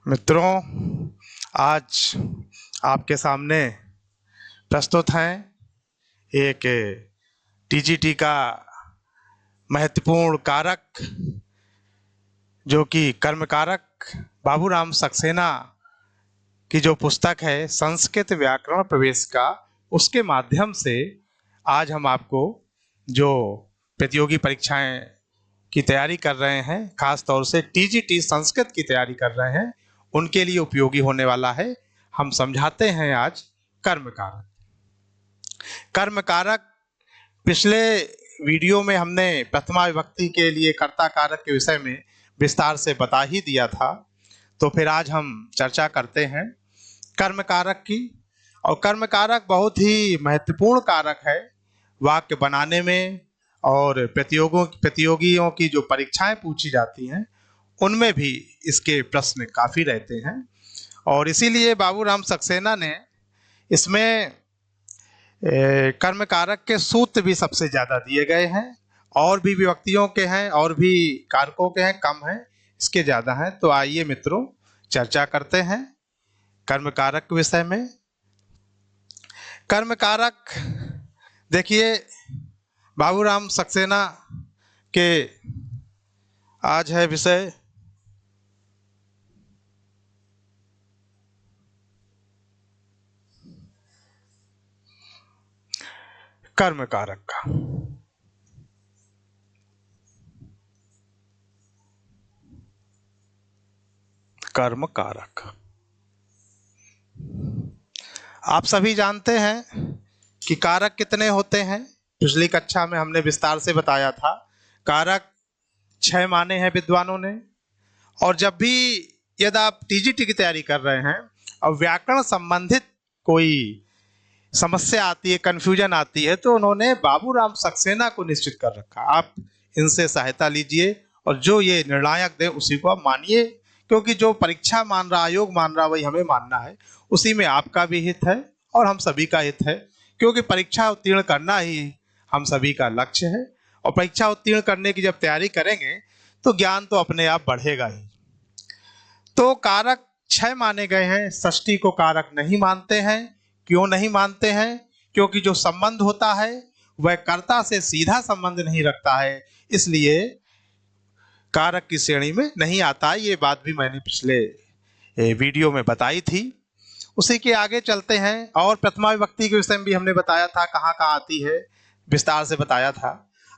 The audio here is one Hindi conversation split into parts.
मित्रों, आज आपके सामने प्रस्तुत हैं एक टीजीटी का महत्वपूर्ण कारक जो कि कर्म कारक बाबूराम सक्सेना की जो पुस्तक है संस्कृत व्याकरण प्रवेश का, उसके माध्यम से आज हम आपको जो प्रतियोगी परीक्षाएं की तैयारी कर रहे हैं, खास तौर से टीजीटी संस्कृत की तैयारी कर रहे हैं, उनके लिए उपयोगी होने वाला है। हम समझाते हैं आज कर्म कारक। कर्म कारक पिछले वीडियो में हमने प्रथमा विभक्ति के लिए कर्ता कारक के विषय में विस्तार से बता ही दिया था, तो फिर आज हम चर्चा करते हैं कर्म कारक की। और कर्म कारक बहुत ही महत्वपूर्ण कारक है वाक्य बनाने में, और प्रतियोगियों की जो परीक्षाएं पूछी जाती हैं उनमें भी इसके प्रश्न काफ़ी रहते हैं। और इसीलिए बाबूराम सक्सेना ने इसमें कर्म कारक के सूत्र भी सबसे ज़्यादा दिए गए हैं, और भी विभक्तियों के हैं और भी कारकों के हैं, कम हैं, इसके ज़्यादा हैं। तो आइए मित्रों चर्चा करते हैं कर्म कारक के विषय में। कर्म कारक देखिए, बाबूराम सक्सेना के आज है विषय कर्म कारक का। कर्म कारक आप सभी जानते हैं कि कारक कितने होते हैं। पिछली कक्षा में हमने विस्तार से बताया था। कारक 6 माने हैं विद्वानों ने। और जब भी यदि आप टीजीटी की तैयारी कर रहे हैं और व्याकरण संबंधित कोई समस्या आती है, कंफ्यूजन आती है, तो उन्होंने बाबूराम सक्सेना को निश्चित कर रखा। आप इनसे सहायता लीजिए और जो ये निर्णायक दे उसी को आप मानिए, क्योंकि जो परीक्षा मान रहा, आयोग मान रहा, वही हमें मानना है। उसी में आपका भी हित है और हम सभी का हित है, क्योंकि परीक्षा उत्तीर्ण करना ही हम सभी का लक्ष्य है। और परीक्षा उत्तीर्ण करने की जब तैयारी करेंगे तो ज्ञान तो अपने आप बढ़ेगा ही। तो कारक 6 माने गए हैं। षष्ठी को कारक नहीं मानते हैं। क्यों नहीं मानते हैं? क्योंकि जो संबंध होता है वह कर्ता से सीधा संबंध नहीं रखता है, इसलिए कारक की श्रेणी में नहीं आता है। ये बात भी मैंने पिछले वीडियो में बताई थी। उसी के आगे चलते हैं। और प्रथमा विभक्ति के विषय में भी हमने बताया था, कहाँ कहाँ आती है, विस्तार से बताया था।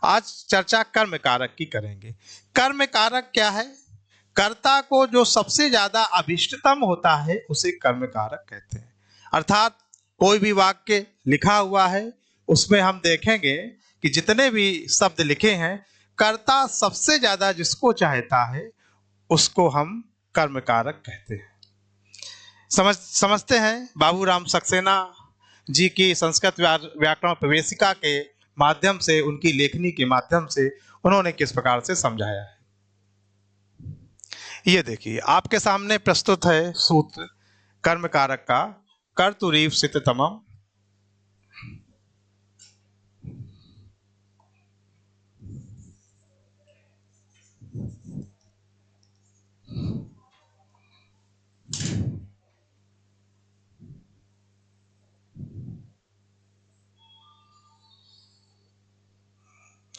आज चर्चा कर्म कारक की करेंगे। कर्म कारक क्या है? कर्ता को जो सबसे ज्यादा अभिष्टतम होता है उसे कर्म कारक कहते हैं। अर्थात कोई भी वाक्य लिखा हुआ है, उसमें हम देखेंगे कि जितने भी शब्द लिखे हैं, कर्ता सबसे ज्यादा जिसको चाहता है उसको हम कर्म कारक कहते हैं। समझते हैं बाबूराम सक्सेना जी की संस्कृत व्याकरण प्रवेशिका के माध्यम से, उनकी लेखनी के माध्यम से उन्होंने किस प्रकार से समझाया है। ये देखिए, आपके सामने प्रस्तुत है सूत्र कर्म कारक का। कर्तुरीव सित तमम।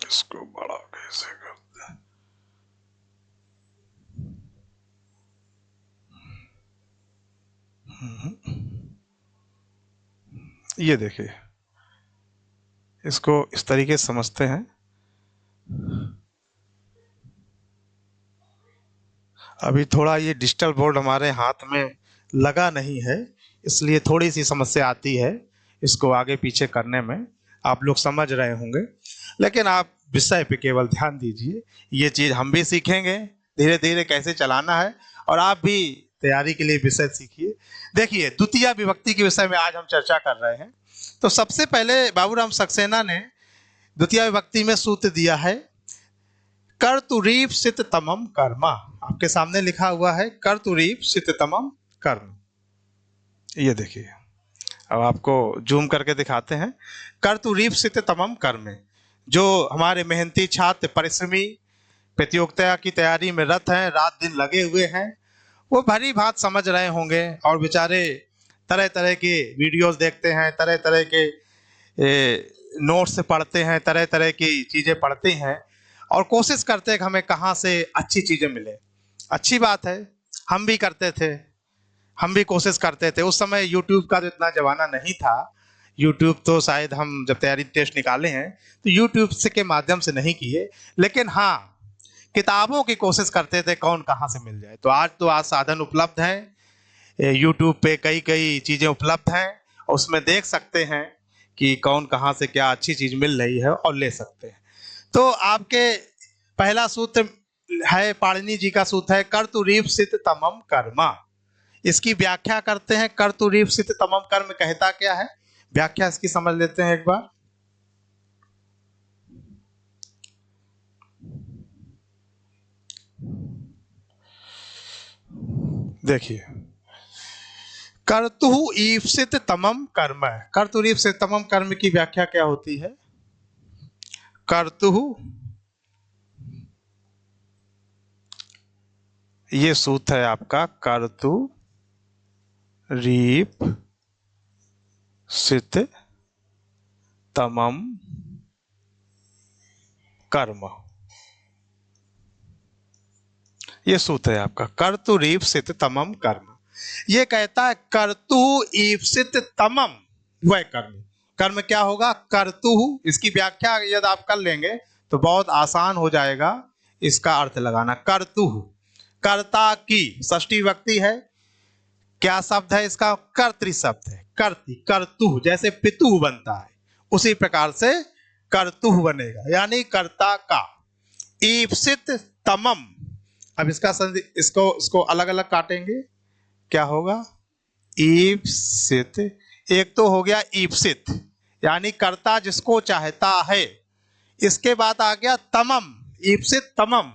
इसको बड़ा कैसे करते हैं? ये देखिए, इसको इस तरीके से समझते हैं। अभी थोड़ा ये डिजिटल बोर्ड हमारे हाथ में लगा नहीं है, इसलिए थोड़ी सी समस्या आती है इसको आगे पीछे करने में। आप लोग समझ रहे होंगे, लेकिन आप विषय पे केवल ध्यान दीजिए। ये चीज़ हम भी सीखेंगे धीरे धीरे कैसे चलाना है, और आप भी तैयारी के लिए विषय सीखिए। देखिए, द्वितीय विभक्ति के विषय में आज हम चर्चा कर रहे हैं। तो सबसे पहले बाबूराम सक्सेना ने द्वितीय विभक्ति में सूत्र दिया है कर्तुरीव सित तमम कर्मा। आपके सामने लिखा हुआ है कर्तुरीव सित तमम कर्म। ये देखिए, अब आपको जूम करके दिखाते हैं। कर्तुरीव सित तमम कर्म, जो हमारे मेहनती छात्र परिश्रमी प्रतियोगिता की तैयारी में रत हैं, रात दिन लगे हुए हैं, वो भली भांत समझ रहे होंगे और बेचारे तरह तरह के वीडियोस देखते हैं, तरह तरह के नोट्स पढ़ते हैं, तरह तरह की चीज़ें पढ़ते हैं और कोशिश करते हैं कि हमें कहाँ से अच्छी चीज़ें मिले। अच्छी बात है, हम भी करते थे, हम भी कोशिश करते थे। उस समय यूट्यूब का तो इतना जमाना नहीं था। यूट्यूब तो शायद हम जब तैयारी टेस्ट निकाले हैं तो यूट्यूब से के माध्यम से नहीं किए, लेकिन हाँ किताबों की कोशिश करते थे कौन कहाँ से मिल जाए। तो आज साधन उपलब्ध हैं, यूट्यूब पे कई कई चीज़ें उपलब्ध हैं, उसमें देख सकते हैं कि कौन कहाँ से क्या अच्छी चीज़ मिल रही है और ले सकते हैं। तो आपके पहला सूत्र है, पाणिनि जी का सूत्र है कर्तुरीप्सित तमम कर्मा। इसकी व्याख्या करते हैं। कर्तुरीप्सित तमम कर्म कहता क्या है, व्याख्या इसकी समझ लेते हैं एक बार। देखिए, कर्तु ईप्सित तमम कर्म है। कर्तुरीप्सित तमम कर्म की व्याख्या क्या होती है? कर्तु, ये सूत्र है आपका, कर्तु रीप सित तमम कर्म, ये सूत्र है आपका, कर्तु रीप्सित तमम कर्म। ये कहता है कर्तु ईप्सित तमम वह कर्म। कर्म क्या होगा? कर्तु। इसकी व्याख्या यदि आप कर लेंगे तो बहुत आसान हो जाएगा इसका अर्थ लगाना। कर्तु, कर्ता की षष्ठी विभक्ति है। क्या शब्द है इसका? कर्तृ शब्द है। कर्ति, कर्तु जैसे पितु बनता है उसी प्रकार से कर्तु बनेगा, यानी कर्ता का। ईप्सित तमम, अब इसको अलग अलग काटेंगे, क्या होगा? ईप्सित, एक तो हो गया ईप्सित यानी कर्ता जिसको चाहता है। इसके बाद आ गया तमम, ईप्सित तमम,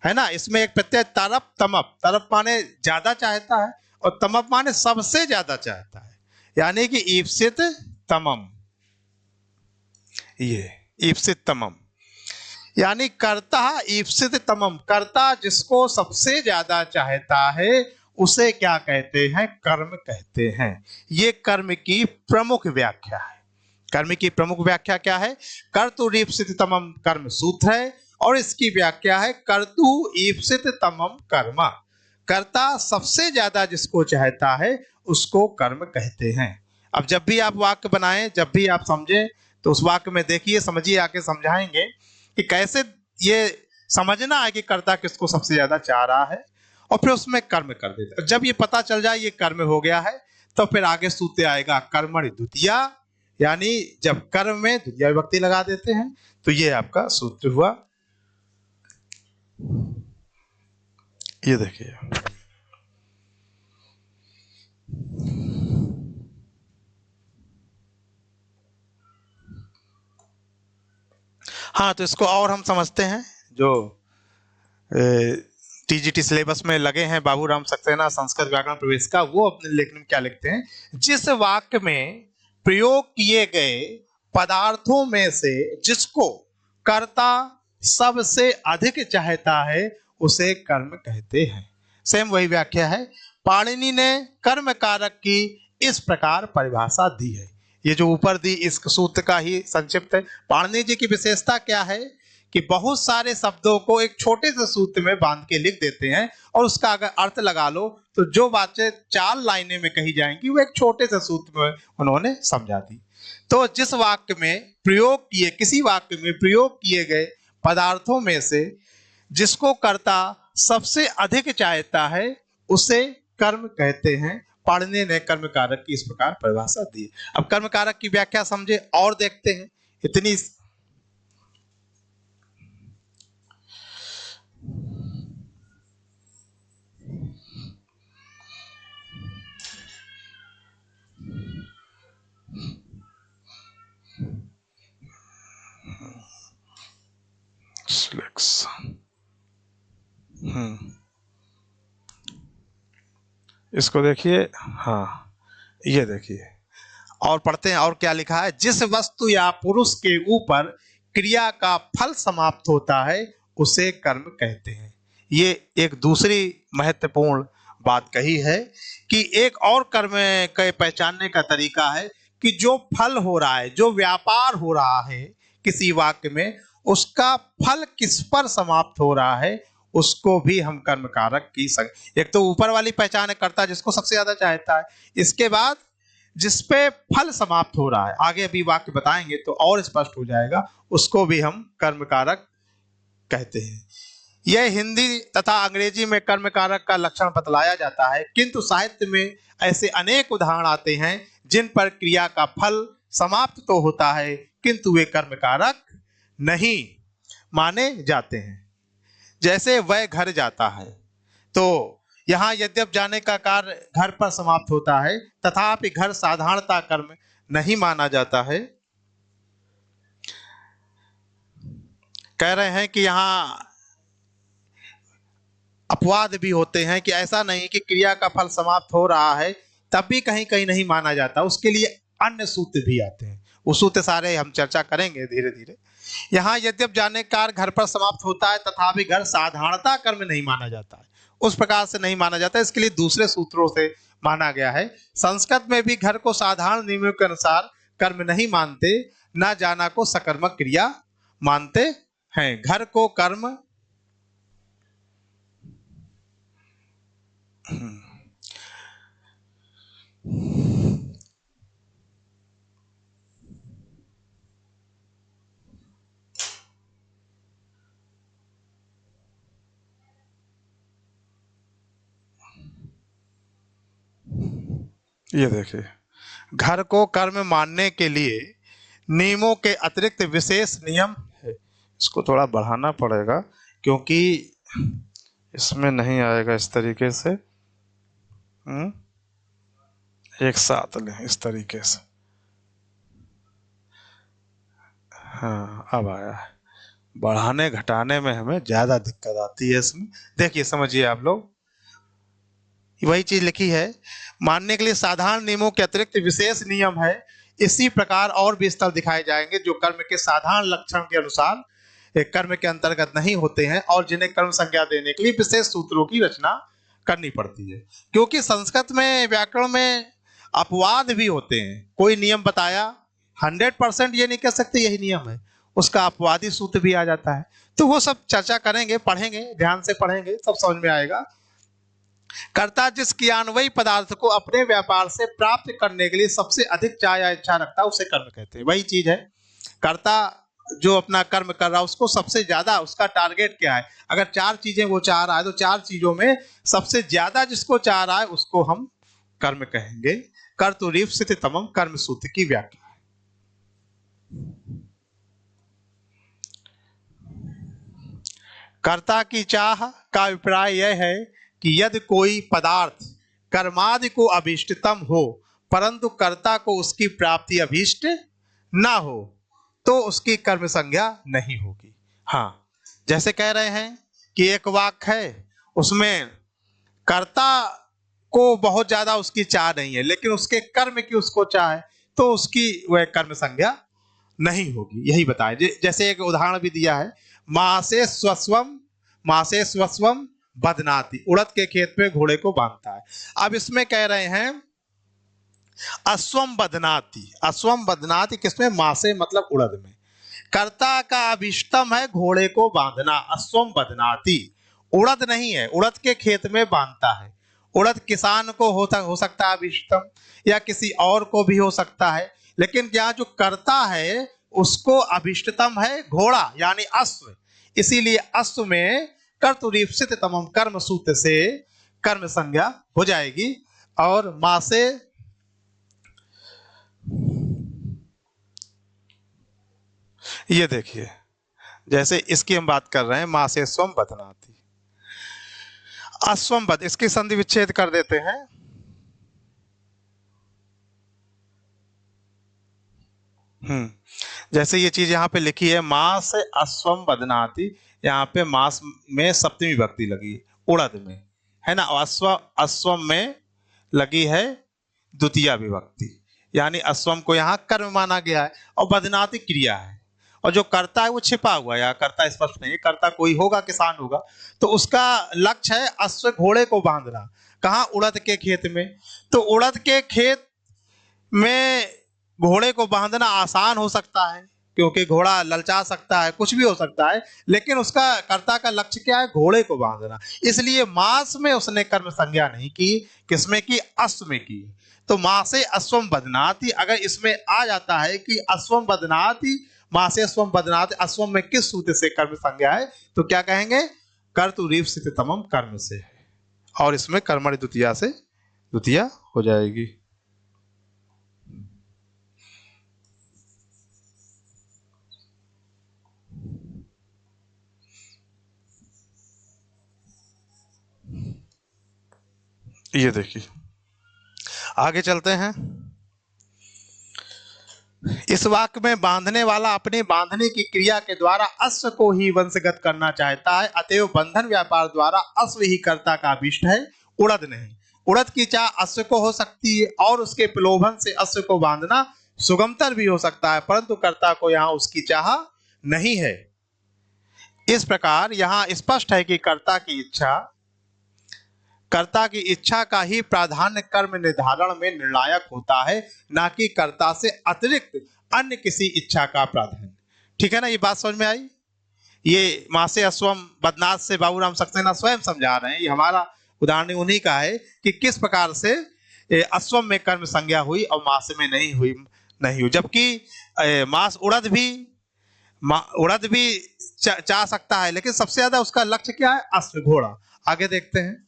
है ना। इसमें एक प्रत्यय तरफ तमप, तरफ माने ज्यादा चाहता है और तमप माने सबसे ज्यादा चाहता है, यानी कि ईप्सित तमम। ये ईप्सित तमम यानी कर्ता ईप्सित तमम, कर्ता जिसको सबसे ज्यादा चाहता है उसे क्या कहते हैं? कर्म कहते हैं। ये कर्म की प्रमुख व्याख्या है। कर्म की प्रमुख व्याख्या क्या है? कर्तु ईप्सित तमम कर्म सूत्र है और इसकी व्याख्या है कर्तु ईप्सित तमम कर्म। कर्ता सबसे ज्यादा जिसको चाहता है उसको कर्म कहते हैं। अब जब भी आप वाक्य बनाएं, जब भी आप समझें तो उस वाक्य में देखिए, समझिए, आके समझाएंगे कि कैसे ये समझना है कि कर्ता किसको सबसे ज्यादा चाह रहा है और फिर उसमें कर्म कर देते। जब ये पता चल जाए ये कर्म हो गया है तो फिर आगे सूत्र आएगा कर्मणि द्वितीया, यानी जब कर्म में द्वितीया विभक्ति लगा देते हैं तो ये आपका सूत्र हुआ। ये देखिए, हाँ तो इसको और हम समझते हैं। जो टीजीटी सिलेबस में लगे हैं बाबूराम सक्सेना संस्कृत व्याकरण प्रवेश का, वो अपने लेखन में क्या लिखते हैं? जिस वाक्य में प्रयोग किए गए पदार्थों में से जिसको कर्ता सबसे अधिक चाहता है उसे कर्म कहते हैं। सेम वही व्याख्या है। पाणिनि ने कर्म कारक की इस प्रकार परिभाषा दी है। ये जो ऊपर दी इस सूत्र का ही संक्षिप्त है। पाणिनि जी की विशेषता क्या है कि बहुत सारे शब्दों को एक छोटे से सूत्र में बांध के लिख देते हैं और उसका अगर अर्थ लगा लो तो जो बातें 4 लाइनें में कही जाएंगी वो एक छोटे से सूत्र में उन्होंने समझा दी। तो जिस वाक्य में प्रयोग किए, किसी वाक्य में प्रयोग किए गए पदार्थों में से जिसको कर्ता सबसे अधिक चाहता है उसे कर्म कहते हैं। पाणिनि ने कर्म कारक की इस प्रकार परिभाषा दी। अब कर्म कारक की व्याख्या समझे और देखते हैं। इतनी इसको देखिए, हाँ ये देखिए और पढ़ते हैं और क्या लिखा है। जिस वस्तु या पुरुष के ऊपर क्रिया का फल समाप्त होता है उसे कर्म कहते हैं। ये एक दूसरी महत्वपूर्ण बात कही है कि एक और कर्म के पहचानने का तरीका है कि जो फल हो रहा है, जो व्यापार हो रहा है किसी वाक्य में, उसका फल किस पर समाप्त हो रहा है, उसको भी हम कर्म कारक की एक तो ऊपर वाली पहचान है कर्ता जिसको सबसे ज्यादा चाहता है, इसके बाद जिसपे फल समाप्त हो रहा है, आगे अभी वाक्य बताएंगे तो और स्पष्ट हो जाएगा, उसको भी हम कर्म कारक कहते हैं। यह हिंदी तथा अंग्रेजी में कर्म कारक का लक्षण बतलाया जाता है, किंतु साहित्य में ऐसे अनेक उदाहरण आते हैं जिन पर क्रिया का फल समाप्त तो होता है किंतु वे कर्म कारक नहीं माने जाते हैं। जैसे वह घर जाता है, तो यहां यद्यप जाने का कार्य घर पर समाप्त होता है, तथापि घर साधारणता कर्म नहीं माना जाता है। कह रहे हैं कि यहां अपवाद भी होते हैं कि ऐसा नहीं कि क्रिया का फल समाप्त हो रहा है तब भी कहीं कहीं नहीं माना जाता, उसके लिए अन्य सूत्र भी आते हैं। वो सूत्र सारे हम चर्चा करेंगे धीरे धीरे। यहाँ यद्यप जाने कार्य घर पर समाप्त होता है तथापि घर साधारणता कर्म नहीं माना जाता है, उस प्रकार से नहीं माना जाता, इसके लिए दूसरे सूत्रों से माना गया है। संस्कृत में भी घर को साधारण नियमों के अनुसार कर्म नहीं मानते, न जाना को सकर्मक क्रिया मानते हैं। घर को कर्म ये देखिए, घर को कर्म मानने के लिए नियमों के अतिरिक्त विशेष नियम है। इसको थोड़ा बढ़ाना पड़ेगा क्योंकि इसमें नहीं आएगा इस तरीके से। एक साथ लें इस तरीके से। हाँ, अब आया है। बढ़ाने घटाने में हमें ज्यादा दिक्कत आती है इसमें। देखिए समझिए आप लोग, वही चीज लिखी है, मानने के लिए साधारण नियमों के अतिरिक्त विशेष नियम है। इसी प्रकार और भी स्थल दिखाए जाएंगे जो कर्म के साधारण लक्षण के अनुसार एक कर्म के अंतर्गत नहीं होते हैं और जिन्हें कर्म संज्ञा देने के लिए विशेष सूत्रों की रचना करनी पड़ती है। क्योंकि संस्कृत में व्याकरण में अपवाद भी होते हैं। कोई नियम बताया 100% ये नहीं कह सकते यही नियम है, उसका अपवादी सूत्र भी आ जाता है। तो वो सब चर्चा करेंगे, पढ़ेंगे, ध्यान से पढ़ेंगे, सब समझ में आएगा। कर्ता जिस क्रियान्वयी पदार्थ को अपने व्यापार से प्राप्त करने के लिए सबसे अधिक चाह या इच्छा रखता है उसे कर्म कहते हैं। वही चीज है, कर्ता जो अपना कर्म कर रहा है उसको सबसे ज्यादा उसका टारगेट क्या है, अगर 4 चीजें वो चाह रहा है तो 4 चीजों में सबसे ज्यादा जिसको चाह रहा है उसको हम कर्म कहेंगे। कर्तुरीप्सित तमम कर्म सूत्र की व्याख्या। कर्ता की चाह का अभिप्राय यह है कि यदि कोई पदार्थ कर्मादि को अभीष्टतम हो परंतु कर्ता को उसकी प्राप्ति अभीष्ट ना हो तो उसकी कर्म संज्ञा नहीं होगी। हाँ, जैसे कह रहे हैं कि एक वाक्य है उसमें कर्ता को बहुत ज्यादा उसकी चाह नहीं है लेकिन उसके कर्म की उसको चाह है तो उसकी वह कर्म संज्ञा नहीं होगी, यही बताया। जैसे एक उदाहरण भी दिया है, मासे स्वस्वम बदनाती, उड़द के खेत में घोड़े को बांधता है। अब इसमें कह रहे हैं अश्वम बदनाती, अश्वम बदनाती किसमें, मासे मतलब उड़द में। कर्ता का अभिष्टम है घोड़े को बांधना, अश्वम बदनाती, उड़द नहीं है, उड़द के खेत में बांधता है। उड़द किसान को हो सकता है अभिष्टम या किसी और को भी हो सकता है, लेकिन यहाँ जो कर्ता है उसको अभिष्टतम है घोड़ा यानी अश्व, इसीलिए अश्व में कर्तुरीप्सित तमम कर्म सूत्र से कर्म संज्ञा हो जाएगी। और मां से ये देखिए, जैसे इसकी हम बात कर रहे हैं, मां से स्वम बदनाती, अश्वम बद, इसकी संधि विच्छेद कर देते हैं। जैसे ये चीज यहाँ पे लिखी है, मां से अश्वम बदनाती, यहाँ पे मास में सप्तमी विभक्ति लगी उड़द में, है ना, अश्वम में लगी है द्वितीय विभक्ति, यानी अश्वम को यहाँ कर्म माना गया है और बदनाती क्रिया है, और जो कर्ता है वो छिपा हुआ है, यहाँ कर्ता स्पष्ट नहीं है, कर्ता कोई होगा, किसान होगा, तो उसका लक्ष्य है अश्व घोड़े को बांधना। कहाँ? उड़द के खेत में। तो उड़द के खेत में घोड़े को बांधना आसान हो सकता है, क्योंकि घोड़ा ललचा सकता है, कुछ भी हो सकता है, लेकिन उसका कर्ता का लक्ष्य क्या है? घोड़े को बांधना। इसलिए मास में उसने कर्म संज्ञा नहीं की। किसमें की? अश्व में की। तो मासे अश्वम बदनाति, अगर इसमें आ जाता है कि अश्वम बदनाति, मासे अश्वम बदनाति, अश्वम में किस सूत्र से कर्म संज्ञा है, तो क्या कहेंगे? कर्तु रीप्सित तमम कर्म से है, और इसमें कर्मणि द्वितीया से द्वितीया हो जाएगी। ये देखिए, आगे चलते हैं। इस वाक्य में बांधने वाला अपने बांधने की क्रिया के द्वारा अश्व को ही वंशगत करना चाहता है, अतएव बंधन व्यापार द्वारा अश्व ही कर्ता का अभीष्ट है, उड़द नहीं। उड़द की चाह अश्व को हो सकती है और उसके प्रलोभन से अश्व को बांधना सुगमतर भी हो सकता है, परंतु कर्ता को यहाँ उसकी चाह नहीं है। इस प्रकार यहाँ स्पष्ट है कि कर्ता की इच्छा का ही प्राधान्य कर्म निर्धारण में निर्णायक होता है, ना कि कर्ता से अतिरिक्त अन्य किसी इच्छा का प्राधान्य। ठीक है ना? ये बात समझ में आई? ये मासे अश्वम बदनाथ से बाबूराम सक्सेना स्वयं समझा रहे हैं। ये हमारा उदाहरण उन्हीं का है कि किस प्रकार से अश्वम में कर्म संज्ञा हुई और मास में नहीं हुई। जबकि मास उड़द भी चाह सकता है, लेकिन सबसे ज्यादा उसका लक्ष्य क्या है? अश्व, घोड़ा। आगे देखते हैं।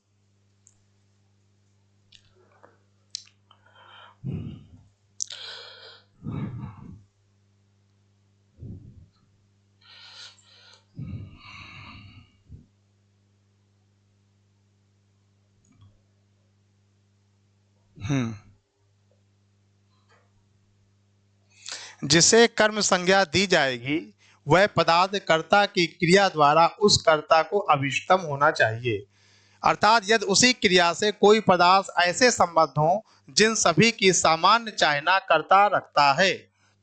जिसे कर्म संज्ञा दी जाएगी वह पदार्थ कर्ता की क्रिया द्वारा उस कर्ता को अभिष्टम होना चाहिए। अर्थात यदि उसी क्रिया से कोई पदार्थ ऐसे संबद्ध हो जिन सभी की सामान्य चाहना कर्ता रखता है,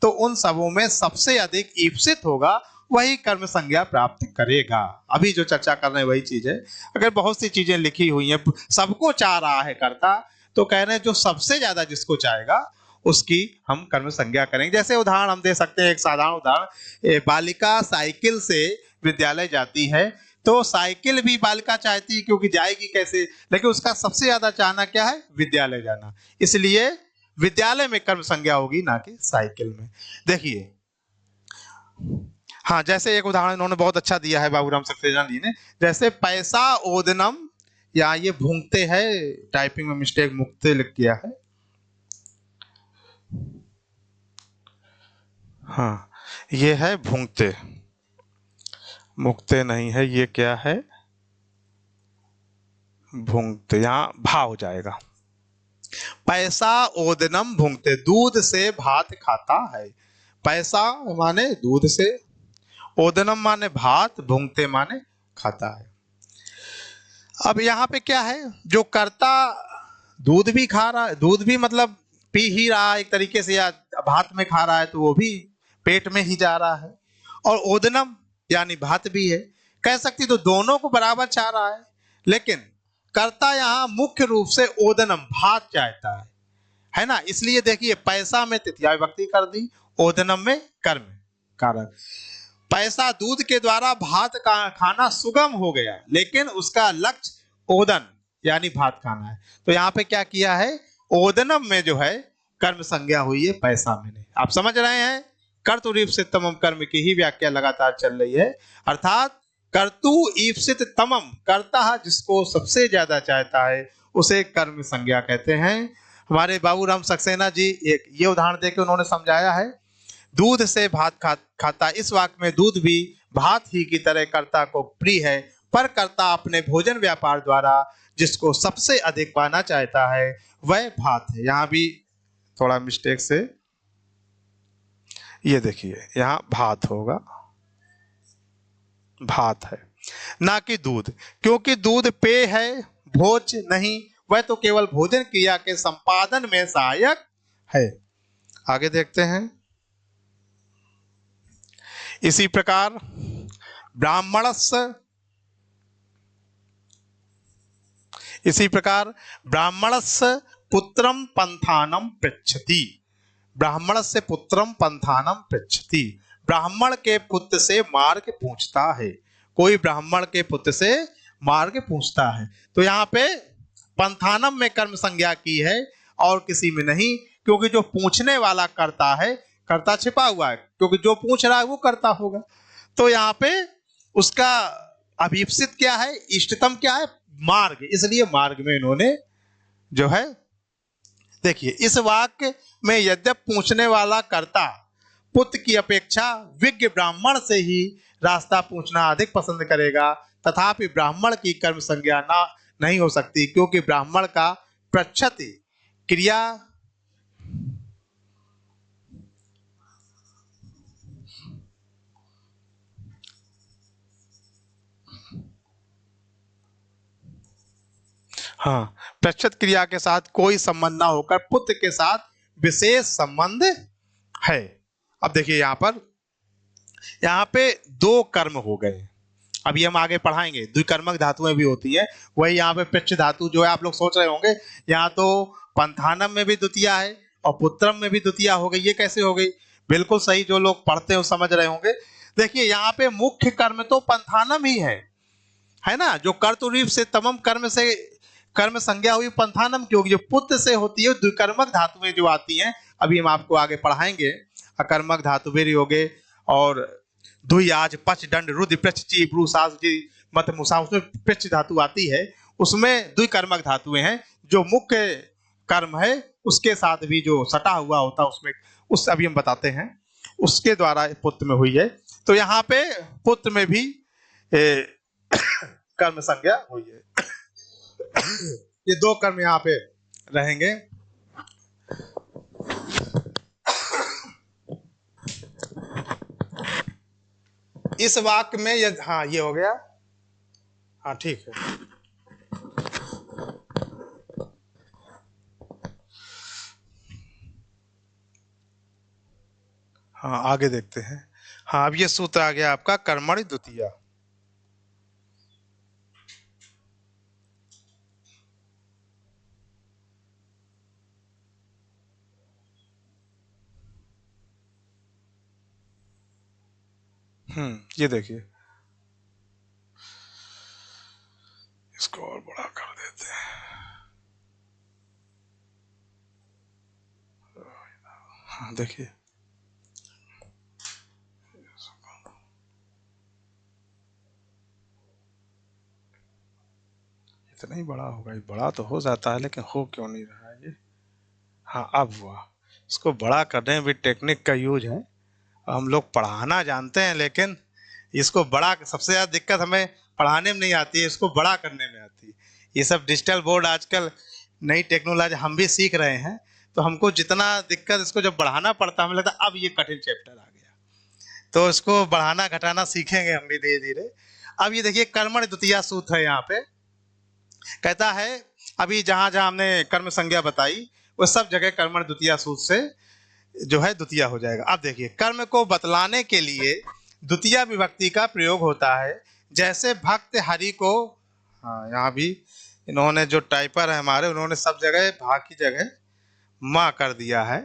तो उन सबों में सबसे अधिक ईप्सित होगा, वही कर्म संज्ञा प्राप्त करेगा। अभी जो चर्चा कर रहे हैं वही चीज है। अगर बहुत सी चीजें लिखी हुई हैं, सबको चाह रहा है कर्ता, तो कह रहे हैं जो सबसे ज्यादा जिसको चाहेगा उसकी हम कर्म संज्ञा करेंगे। जैसे उदाहरण हम दे सकते हैं, एक साधारण उदाहरण, बालिका साइकिल से विद्यालय जाती है, तो साइकिल भी बालिका चाहती है, क्योंकि जाएगी कैसे, लेकिन उसका सबसे ज्यादा चाहना क्या है? विद्यालय जाना। इसलिए विद्यालय में कर्म संज्ञा होगी, ना कि साइकिल में। देखिए, हाँ, जैसे एक उदाहरण इन्होंने बहुत अच्छा दिया है बाबूराम सक्सेना जी ने, जैसे पैसा ओदनम, या ये भूंगते है, टाइपिंग में मिस्टेक, मुक्ते लिख किया है। हाँ, ये है भूंगते, मुक्ते नहीं है। ये क्या है? भूंगते। यहाँ भा हो जाएगा। पैसा ओदनम भूंगते, दूध से भात खाता है। पैसा माने दूध से, ओदनम माने भात, भूंगते माने खाता है। अब यहाँ पे क्या है? जो कर्ता दूध भी खा रहा है, दूध भी मतलब पी ही रहा है एक तरीके से, या भात में खा रहा है तो वो भी पेट में ही जा रहा है, और ओदनम यानी भात भी है। कह सकती तो दोनों को बराबर चाह रहा है, लेकिन कर्ता यहाँ मुख्य रूप से ओदनम भात चाहता है ना? इसलिए देखिए, पैसा में तृतीया विभक्ति कर दी, ओदनम में कर्म कारक। पैसा दूध के द्वारा भात का खाना सुगम हो गया, लेकिन उसका लक्ष्य ओदन यानी भात खाना है। तो यहाँ पे क्या किया है? ओदनम में जो है कर्म संज्ञा हुई है, पैसा में नहीं। आप समझ रहे हैं? कर्तु ईप्सित तमम कर्म की ही व्याख्या लगातार चल रही है। अर्थात कर्तु ईप्सित तमम, कर्ता जिसको सबसे ज्यादा चाहता है उसे कर्म संज्ञा कहते हैं। हमारे बाबूराम सक्सेना जी एक ये उदाहरण देकर उन्होंने समझाया है, दूध से भात खाता। इस वाक्य में दूध भी भात ही की तरह कर्ता को प्रिय है, पर कर्ता अपने भोजन व्यापार द्वारा जिसको सबसे अधिक पाना चाहता है वह भात है। यहाँ भी थोड़ा मिस्टेक से, ये देखिए, यहाँ भात होगा, भात है, ना कि दूध, क्योंकि दूध पेय है, भोज नहीं। वह तो केवल भोजन क्रिया के संपादन में सहायक है। आगे देखते हैं। इसी प्रकार ब्राह्मणस्य इसी प्रकार ब्राह्मणस्य पुत्रम पंथानम पृच्छति, ब्राह्मण से पुत्रम पंथानम पृच्छति, ब्राह्मण के पुत्र से मार्ग पूछता है, कोई ब्राह्मण के पुत्र से मार्ग पूछता है। तो यहाँ पे पंथानम में कर्म संज्ञा की है और किसी में नहीं, क्योंकि जो पूछने वाला करता है, कर्ता छिपा हुआ है, क्योंकि जो पूछ रहा है वो करता होगा। तो यहाँ पे उसका अभीप्सित क्या है, इष्टतम क्या है, मार्ग, इसलिए मार्ग में इन्होंने जो है, देखिए इस वाक्य में यद्यप पूछने वाला कर्ता पुत्र की अपेक्षा विज्ञ ब्राह्मण से ही रास्ता पूछना अधिक पसंद करेगा, तथापि ब्राह्मण की कर्म संज्ञा ना नहीं हो सकती, क्योंकि ब्राह्मण का पृच्छति क्रिया हाँ, पृच्छत क्रिया के साथ कोई संबंध ना होकर पुत्र के साथ विशेष संबंध है। अब देखिए यहाँ पे दो कर्म हो गए, अभी हम आगे पढ़ाएंगे द्विकर्मक धातुएं भी होती है, वही यहाँ पे पृच्छ धातु जो है, आप लोग सोच रहे होंगे यहाँ तो पंथानम में भी द्वितीया है और पुत्रम में भी द्वितीया हो गई, ये कैसे हो गई? बिल्कुल सही, जो लोग पढ़ते हो समझ रहे होंगे। देखिए यहाँ पे मुख्य कर्म तो पंथानम ही है ना, जो कर्तुरीप से तमम कर्म से कर्म संज्ञा हुई पंथानम की होगी, जो पुत्र से होती है द्विकर्मक धातुएं जो आती हैं, अभी हम आपको आगे पढ़ाएंगे। अकर्मक धातु भी होगे और दुई आज पच दंड रुद्र पृच्छ ची ब्रू सास जी मत मुसा, उसमें पृच्छ धातु आती है, उसमें द्विकर्मक धातुएं हैं। जो मुख्य कर्म है उसके साथ भी जो सटा हुआ होता है उसमें, उस अभी हम बताते हैं, उसके द्वारा पुत्र में हुई है। तो यहाँ पे पुत्र में भी कर्म संज्ञा हुई है। ये दो कर्म यहाँ पे रहेंगे। इस वाक्य में ये, हाँ ये हो गया, हाँ ठीक है। हाँ आगे देखते हैं। हाँ अब ये सूत्र आ गया आपका कर्मणि द्वितीया। ये देखिए, इसको और बड़ा कर देते हैं। हाँ देखिए, इतना ही बड़ा होगा, बड़ा तो हो जाता है लेकिन हो क्यों नहीं रहा है ये? हाँ अब हुआ। इसको बड़ा करने में भी टेक्निक का यूज है, हम लोग पढ़ाना जानते हैं लेकिन इसको बड़ा, सबसे ज्यादा दिक्कत हमें पढ़ाने में नहीं आती है, इसको बड़ा करने में आती है। ये सब डिजिटल बोर्ड आजकल नई टेक्नोलॉजी हम भी सीख रहे हैं, तो हमको जितना दिक्कत इसको जब बढ़ाना पड़ता है, हमें लगता है अब ये कठिन चैप्टर आ गया, तो इसको बढ़ाना घटाना सीखेंगे हम भी धीरे धीरे। अब ये देखिए कर्मण द्वितीया सूत्र है, यहाँ पे कहता है, अभी जहां जहां हमने कर्म संज्ञा बताई वो सब जगह कर्मण द्वितीया सूत्र से जो है द्वितीया हो जाएगा। अब देखिए कर्म को बतलाने के लिए द्वितीया विभक्ति का प्रयोग होता है, जैसे भक्त हरि को, हाँ यहाँ भी इन्होंने जो टाइपर है हमारे, उन्होंने सब जगह भा की जगह माँ कर दिया है,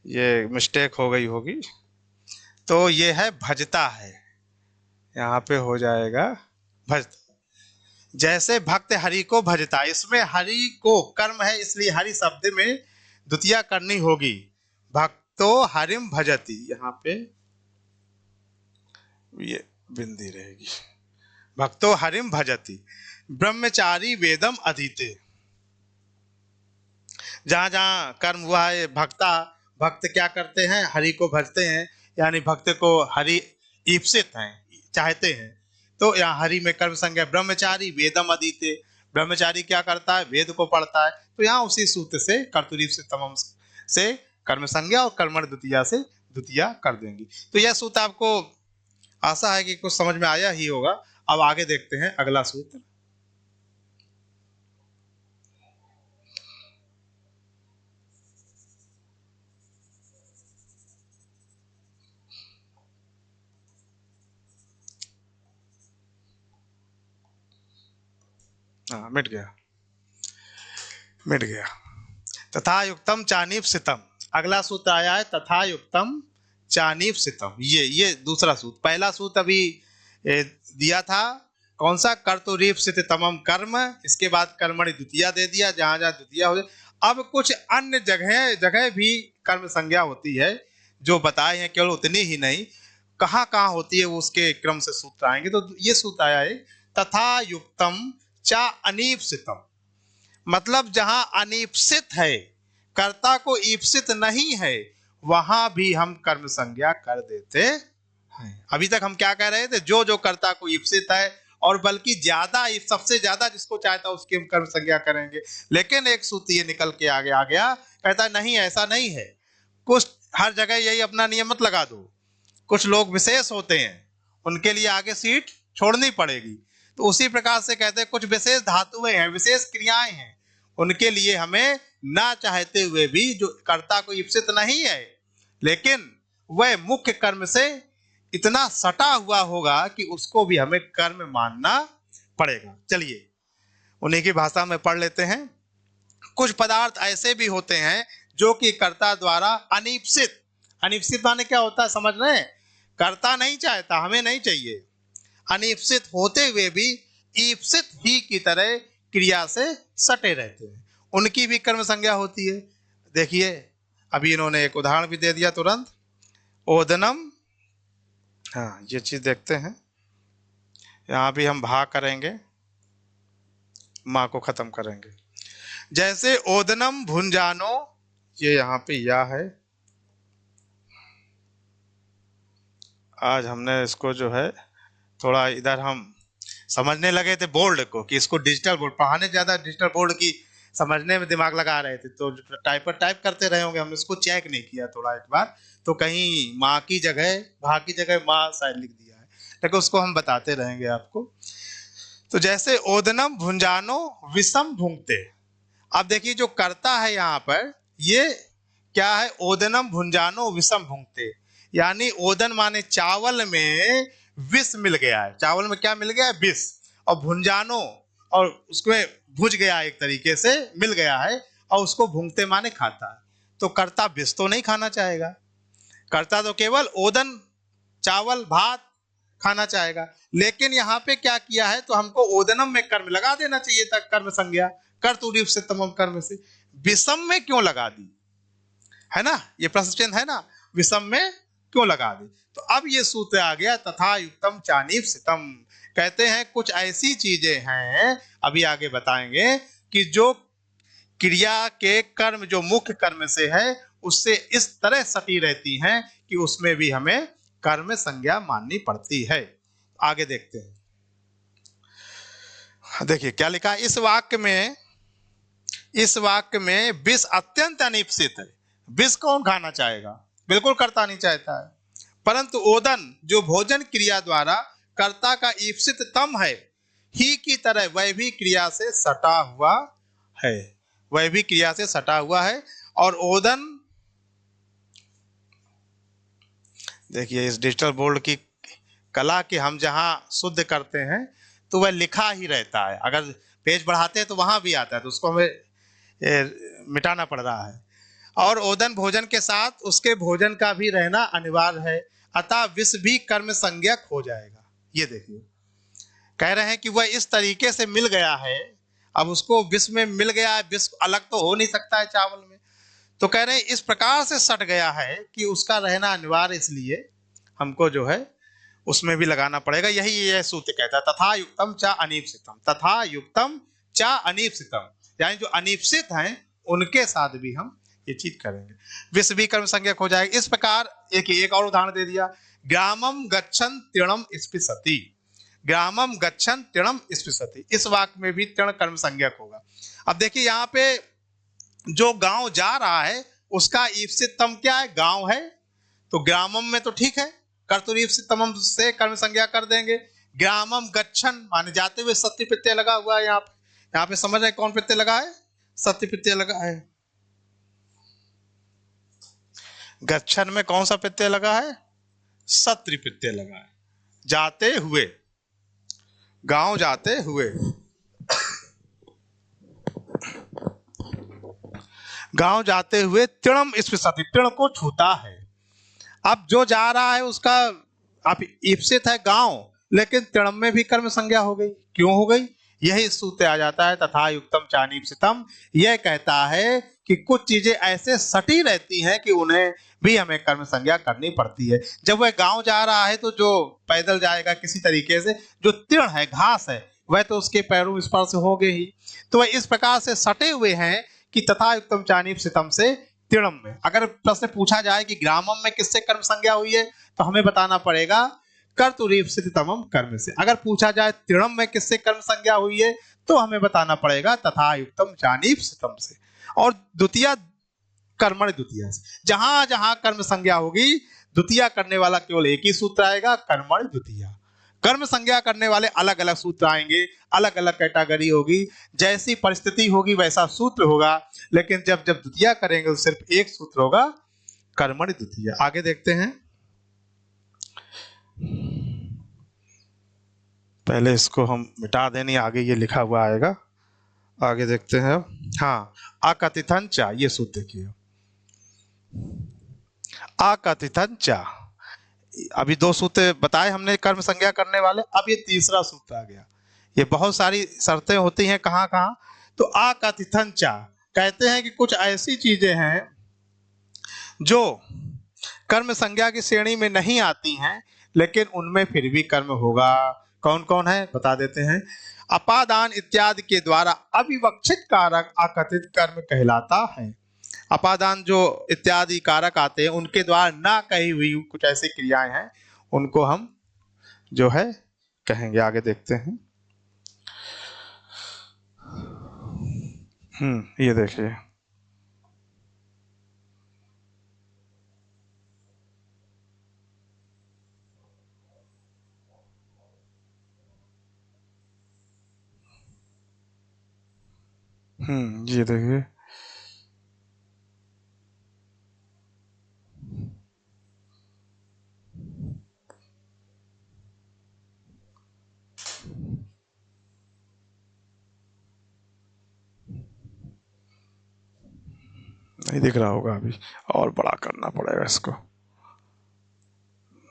ये मिस्टेक हो गई होगी। तो ये है भजता है, यहाँ पे हो जाएगा भजता, जैसे भक्त हरि को भजता, इसमें हरि को कर्म है इसलिए हरि शब्द में द्वितीया करनी होगी। भक्तो हरिम भजती, यहाँ पे ये बिंदी रहेगी, भक्तो हरिम भजती, ब्रह्मचारी वेदम अधीते, जहां जहां कर्म हुआ है भक्ता, भक्त क्या करते हैं, हरि को भजते हैं, यानी भक्त को हरि ईप्सित हैं, चाहते हैं। तो यहाँ हरि में कर्म संज्ञा, ब्रह्मचारी वेदम अधीते, ब्रह्मचारी क्या करता है, वेद को पढ़ता है। तो यहाँ उसी सूत्र से कर्तुरीप से तमम से कर्म संज्ञा और कर्मण द्वितीया से द्वितीया कर देंगी। तो यह सूत्र आपको आशा है कि कुछ समझ में आया ही होगा। अब आगे देखते हैं अगला सूत्र। हाँ मिट गया। मिट गया। तथा युक्तम चानीपसितम, अगला सूत्र आया है तथा युक्तम चानीपसितम। ये दूसरा सूत्र, पहला सूत्र अभी दिया था कौन सा, कर्तुरीप्सित तमम कर्म, इसके बाद कर्मणि द्वितीया दे दिया, जहां जहां द्वितीया हो जाए। अब कुछ अन्य जगह भी कर्म संज्ञा होती है जो बताए हैं, केवल उतनी ही नहीं, कहाँ कहाँ होती है वो उसके क्रम से सूत्र आएंगे। तो ये सूत्र आया है तथा युक्तम चा अनीप्सितम, मतलब जहां अनीप्सित है, कर्ता को ईप्सित नहीं है, वहां भी हम कर्म संज्ञा कर देते हैं। अभी तक हम क्या कह रहे थे, जो जो कर्ता को ईप्सित है और बल्कि ज्यादा, सबसे ज्यादा जिसको चाहता उसकी हम कर्म संज्ञा करेंगे। लेकिन एक सूत्र ये निकल के आगे आ गया, कहता नहीं ऐसा नहीं है, कुछ हर जगह यही अपना नियम मत लगा दो, कुछ लोग विशेष होते हैं उनके लिए आगे सीट छोड़नी पड़ेगी। तो उसी प्रकार से कहते हैं कुछ विशेष धातुएं हैं, विशेष क्रियाएं हैं, उनके लिए हमें ना चाहते हुए भी, जो कर्ता को ईप्सित नहीं है लेकिन वह मुख्य कर्म से इतना सटा हुआ होगा कि उसको भी हमें कर्म मानना पड़ेगा। चलिए उन्हीं की भाषा में पढ़ लेते हैं। कुछ पदार्थ ऐसे भी होते हैं जो कि कर्ता द्वारा अनीप्सित, अनीप्सित माने क्या होता है समझ रहे हैं, कर्ता नहीं चाहता, हमें नहीं चाहिए, अनीप्सित होते हुए भी ईप्सित ही की तरह क्रिया से सटे रहते हैं, उनकी भी कर्म संज्ञा होती है। देखिए अभी इन्होंने एक उदाहरण भी दे दिया तुरंत, ओदनम, हाँ ये चीज देखते हैं, यहां भी हम भा करेंगे, माँ को खत्म करेंगे। जैसे ओदनम भुंजानो, ये यहाँ पे या है, आज हमने इसको जो है थोड़ा इधर हम समझने लगे थे बोर्ड को, कि इसको डिजिटल बोर्ड पढ़ाने ज्यादा डिजिटल बोर्ड की समझने में दिमाग लगा रहे थे, तो टाइप करते रहे होंगे, हम इसको चेक नहीं किया थोड़ा एक बार, तो कहीं माँ की जगह भा की जगह माँ शायद लिख दिया है, लेकिन उसको हम बताते रहेंगे आपको। तो जैसे ओदनम भुंजानो विषम भुंगते, अब देखिए जो कर्ता है यहाँ पर ये क्या है, ओदनम भुंजानो विषम भुंगते, यानी ओदन माने चावल में विष मिल गया है, चावल में क्या मिल गया है, विष, और भुंजानो और उसमें भुज गया, एक तरीके से मिल गया है, और उसको भुंगते माने खाता है। तो कर्ता विष तो नहीं खाना चाहेगा, कर्ता तो केवल ओदन चावल भात खाना चाहेगा। लेकिन यहाँ पे क्या किया है, तो हमको ओदनम में कर्म लगा देना चाहिए था, कर्म संज्ञा कर्तुरीप्सितम कर्म से, विषम में क्यों लगा दी, है ना, ये प्रश्न चिन्ह है ना, विषम में क्यों लगा दी। तो अब ये सूत्र आ गया तथा युक्तम चानीपसितम, कहते हैं कुछ ऐसी चीजें हैं, अभी आगे बताएंगे, कि जो क्रिया के कर्म जो मुख्य कर्म से है उससे इस तरह सटी रहती हैं कि उसमें भी हमें कर्म संज्ञा माननी पड़ती है। आगे देखते हैं, देखिए क्या लिखा है इस वाक्य में विष अत्यंत अनिप्सित है। विष कौन खाना चाहेगा, बिल्कुल कर्ता नहीं चाहता है, परंतु ओदन जो भोजन क्रिया द्वारा कर्ता का ईप्सित तम है ही की तरह वह भी क्रिया से सटा हुआ है, वह भी क्रिया से सटा हुआ है। और ओदन, देखिए इस डिजिटल बोर्ड की कला कि हम जहां शुद्ध करते हैं तो वह लिखा ही रहता है, अगर पेज बढ़ाते हैं तो वहां भी आता है, तो उसको हमें मिटाना पड़ रहा है। और ओदन भोजन के साथ उसके भोजन का भी रहना अनिवार्य है, अतः विष भी कर्म संज्ञक हो जाएगा। ये देखिए कह रहे हैं कि वह इस तरीके से मिल गया है, अब उसको विष में मिल गया है, विष अलग तो हो नहीं सकता है चावल में, तो कह रहे हैं इस प्रकार से सट गया है कि उसका रहना अनिवार्य, इसलिए हमको जो है उसमें भी लगाना पड़ेगा। यही ये सूत्र कहता है तथा युक्तम चा अनीप्सितम, तथा युक्तम चा अनीप्सितम, यानी जो अनीप्सित हैं उनके साथ भी हम ये चीज करेंगे, विष भी कर्म संज्ञक हो जाएगा। इस प्रकार एक और उदाहरण दे दिया, ग्रामम गच्छन तृणम स्पृशति, ग्रामम गच्छन तृणम स्पृशति, इस वाक्य में भी तृण कर्म संज्ञक होगा। अब देखिए यहाँ पे जो गांव जा रहा है उसका ईप्सित तम क्या है, गांव है, तो ग्रामम में तो ठीक है, कर्तुरीप्सित तमम से कर्म संज्ञा कर देंगे। ग्रामम गच्छन माने जाते हुए सत्य प्रत्यय लगा हुआ है, यहाँ पे समझ रहे कौन प्रत्यय लगा है, सत्य प्रत्यय लगा है। गच्छन में कौन सा प्रत्यय लगा है, सत्य प्रत्यय लगा है, जाते हुए, गांव जाते हुए। गांव जाते हुए तिणम स्पृशति, तिण को छूता है। अब जो जा रहा है उसका अब ईप्सित है गांव, लेकिन तिणम में भी कर्म संज्ञा हो गई। क्यों हो गई? यही सूत्र आ जाता है तथा युक्तम चानीप्सितम। यह कहता है कि कुछ चीजें ऐसे सटी रहती हैं कि उन्हें भी हमें कर्म संज्ञा करनी पड़ती है। जब वह गांव जा रहा है तो जो पैदल जाएगा किसी तरीके से, जो तिण है, घास है, वह तो उसके पैरों में स्पर्श हो गए ही। तो वह इस प्रकार से सटे हुए हैं कि तथा युक्तम चानीप्सितम से तिणम में। अगर प्रश्न पूछा जाए कि ग्रामम में किससे कर्म संज्ञा हुई है, तो हमें बताना पड़ेगा कर्तुरीप्सितमम कर्म से। अगर पूछा जाए तिणम में किससे कर्म संज्ञा हुई है, तो हमें बताना पड़ेगा तथा युक्तम चानीप्सितम से। और द्वितीय कर्मण द्वितीय से, जहां जहां कर्म संज्ञा होगी, द्वितीय करने वाला केवल एक ही सूत्र आएगा, कर्मण द्वितीय। कर्म संज्ञा करने वाले अलग अलग सूत्र आएंगे, अलग अलग कैटेगरी होगी, जैसी परिस्थिति होगी वैसा सूत्र होगा। लेकिन जब जब द्वितीय करेंगे तो सिर्फ एक सूत्र होगा, कर्मण द्वितीय। आगे देखते हैं, पहले इसको हम मिटा दें, आगे ये लिखा हुआ आएगा। आगे देखते हैं। हाँ, अकथितन चा, ये सूत्र देखिए, अकथितन चा। अभी दो सूत्र बताए हमने कर्म संज्ञा करने वाले, अब ये तीसरा सूत्र आ गया। ये बहुत सारी शर्तें होती हैं कहाँ कहाँ। तो अकथितन चा कहते हैं कि कुछ ऐसी चीजें हैं जो कर्म संज्ञा की श्रेणी में नहीं आती हैं, लेकिन उनमें फिर भी कर्म होगा। कौन कौन है बता देते हैं। अपादान इत्यादि के द्वारा अविवक्षित कारक अकथित कर्म कहलाता है। अपादान जो इत्यादि कारक आते हैं उनके द्वारा ना कही हुई कुछ ऐसी क्रियाएं हैं, उनको हम जो है कहेंगे। आगे देखते हैं। ये देखिए, ये देखिए, नहीं दिख रहा होगा अभी, और बड़ा करना पड़ेगा इसको,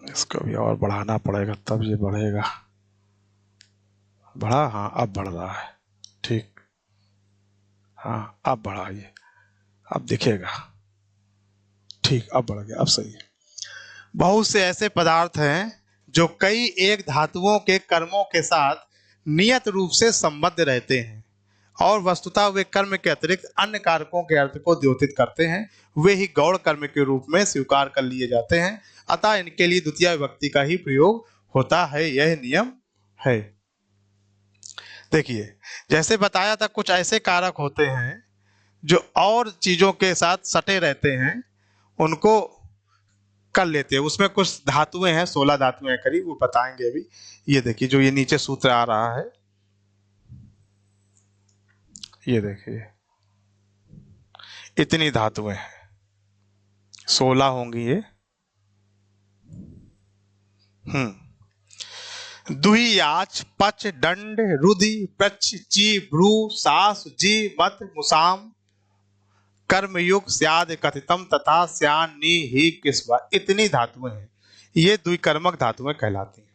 इसको भी और बढ़ाना पड़ेगा तब ये बढ़ेगा। बढ़ा? हाँ, अब बढ़ रहा है, ठीक। हाँ, अब बढ़ाइए, अब दिखेगा, ठीक, अब बढ़ गया, अब सही है। बहुत से ऐसे पदार्थ हैं जो कई एक धातुओं के कर्मों के साथ नियत रूप से संबद्ध रहते हैं और वस्तुतः वे कर्म के अतिरिक्त अन्य कारकों के अर्थ को द्योतित करते हैं। वे ही गौण कर्म के रूप में स्वीकार कर लिए जाते हैं, अतः इनके लिए द्वितीय विभक्ति का ही प्रयोग होता है, यह नियम है। देखिए, जैसे बताया था कुछ ऐसे कारक होते हैं जो और चीजों के साथ सटे रहते हैं, उनको कर लेते हैं। उसमें कुछ धातुएं हैं, 16 धातुएं हैं करीब, वो बताएंगे अभी। ये देखिए, जो ये नीचे सूत्र आ रहा है, ये देखिए, इतनी धातुएं हैं, 16 होंगी ये। दुही, याच, पच, दंड, रुधि, प्रच्छ, ची, भ्रू, सास, जी, मत, मुसाम, कर्मयुग, स्याद, कथितम तथा स्यान, नी, ही, किस्वा, इतनी धातुएं हैं। ये द्विकर्मक धातुएं कहलाती हैं।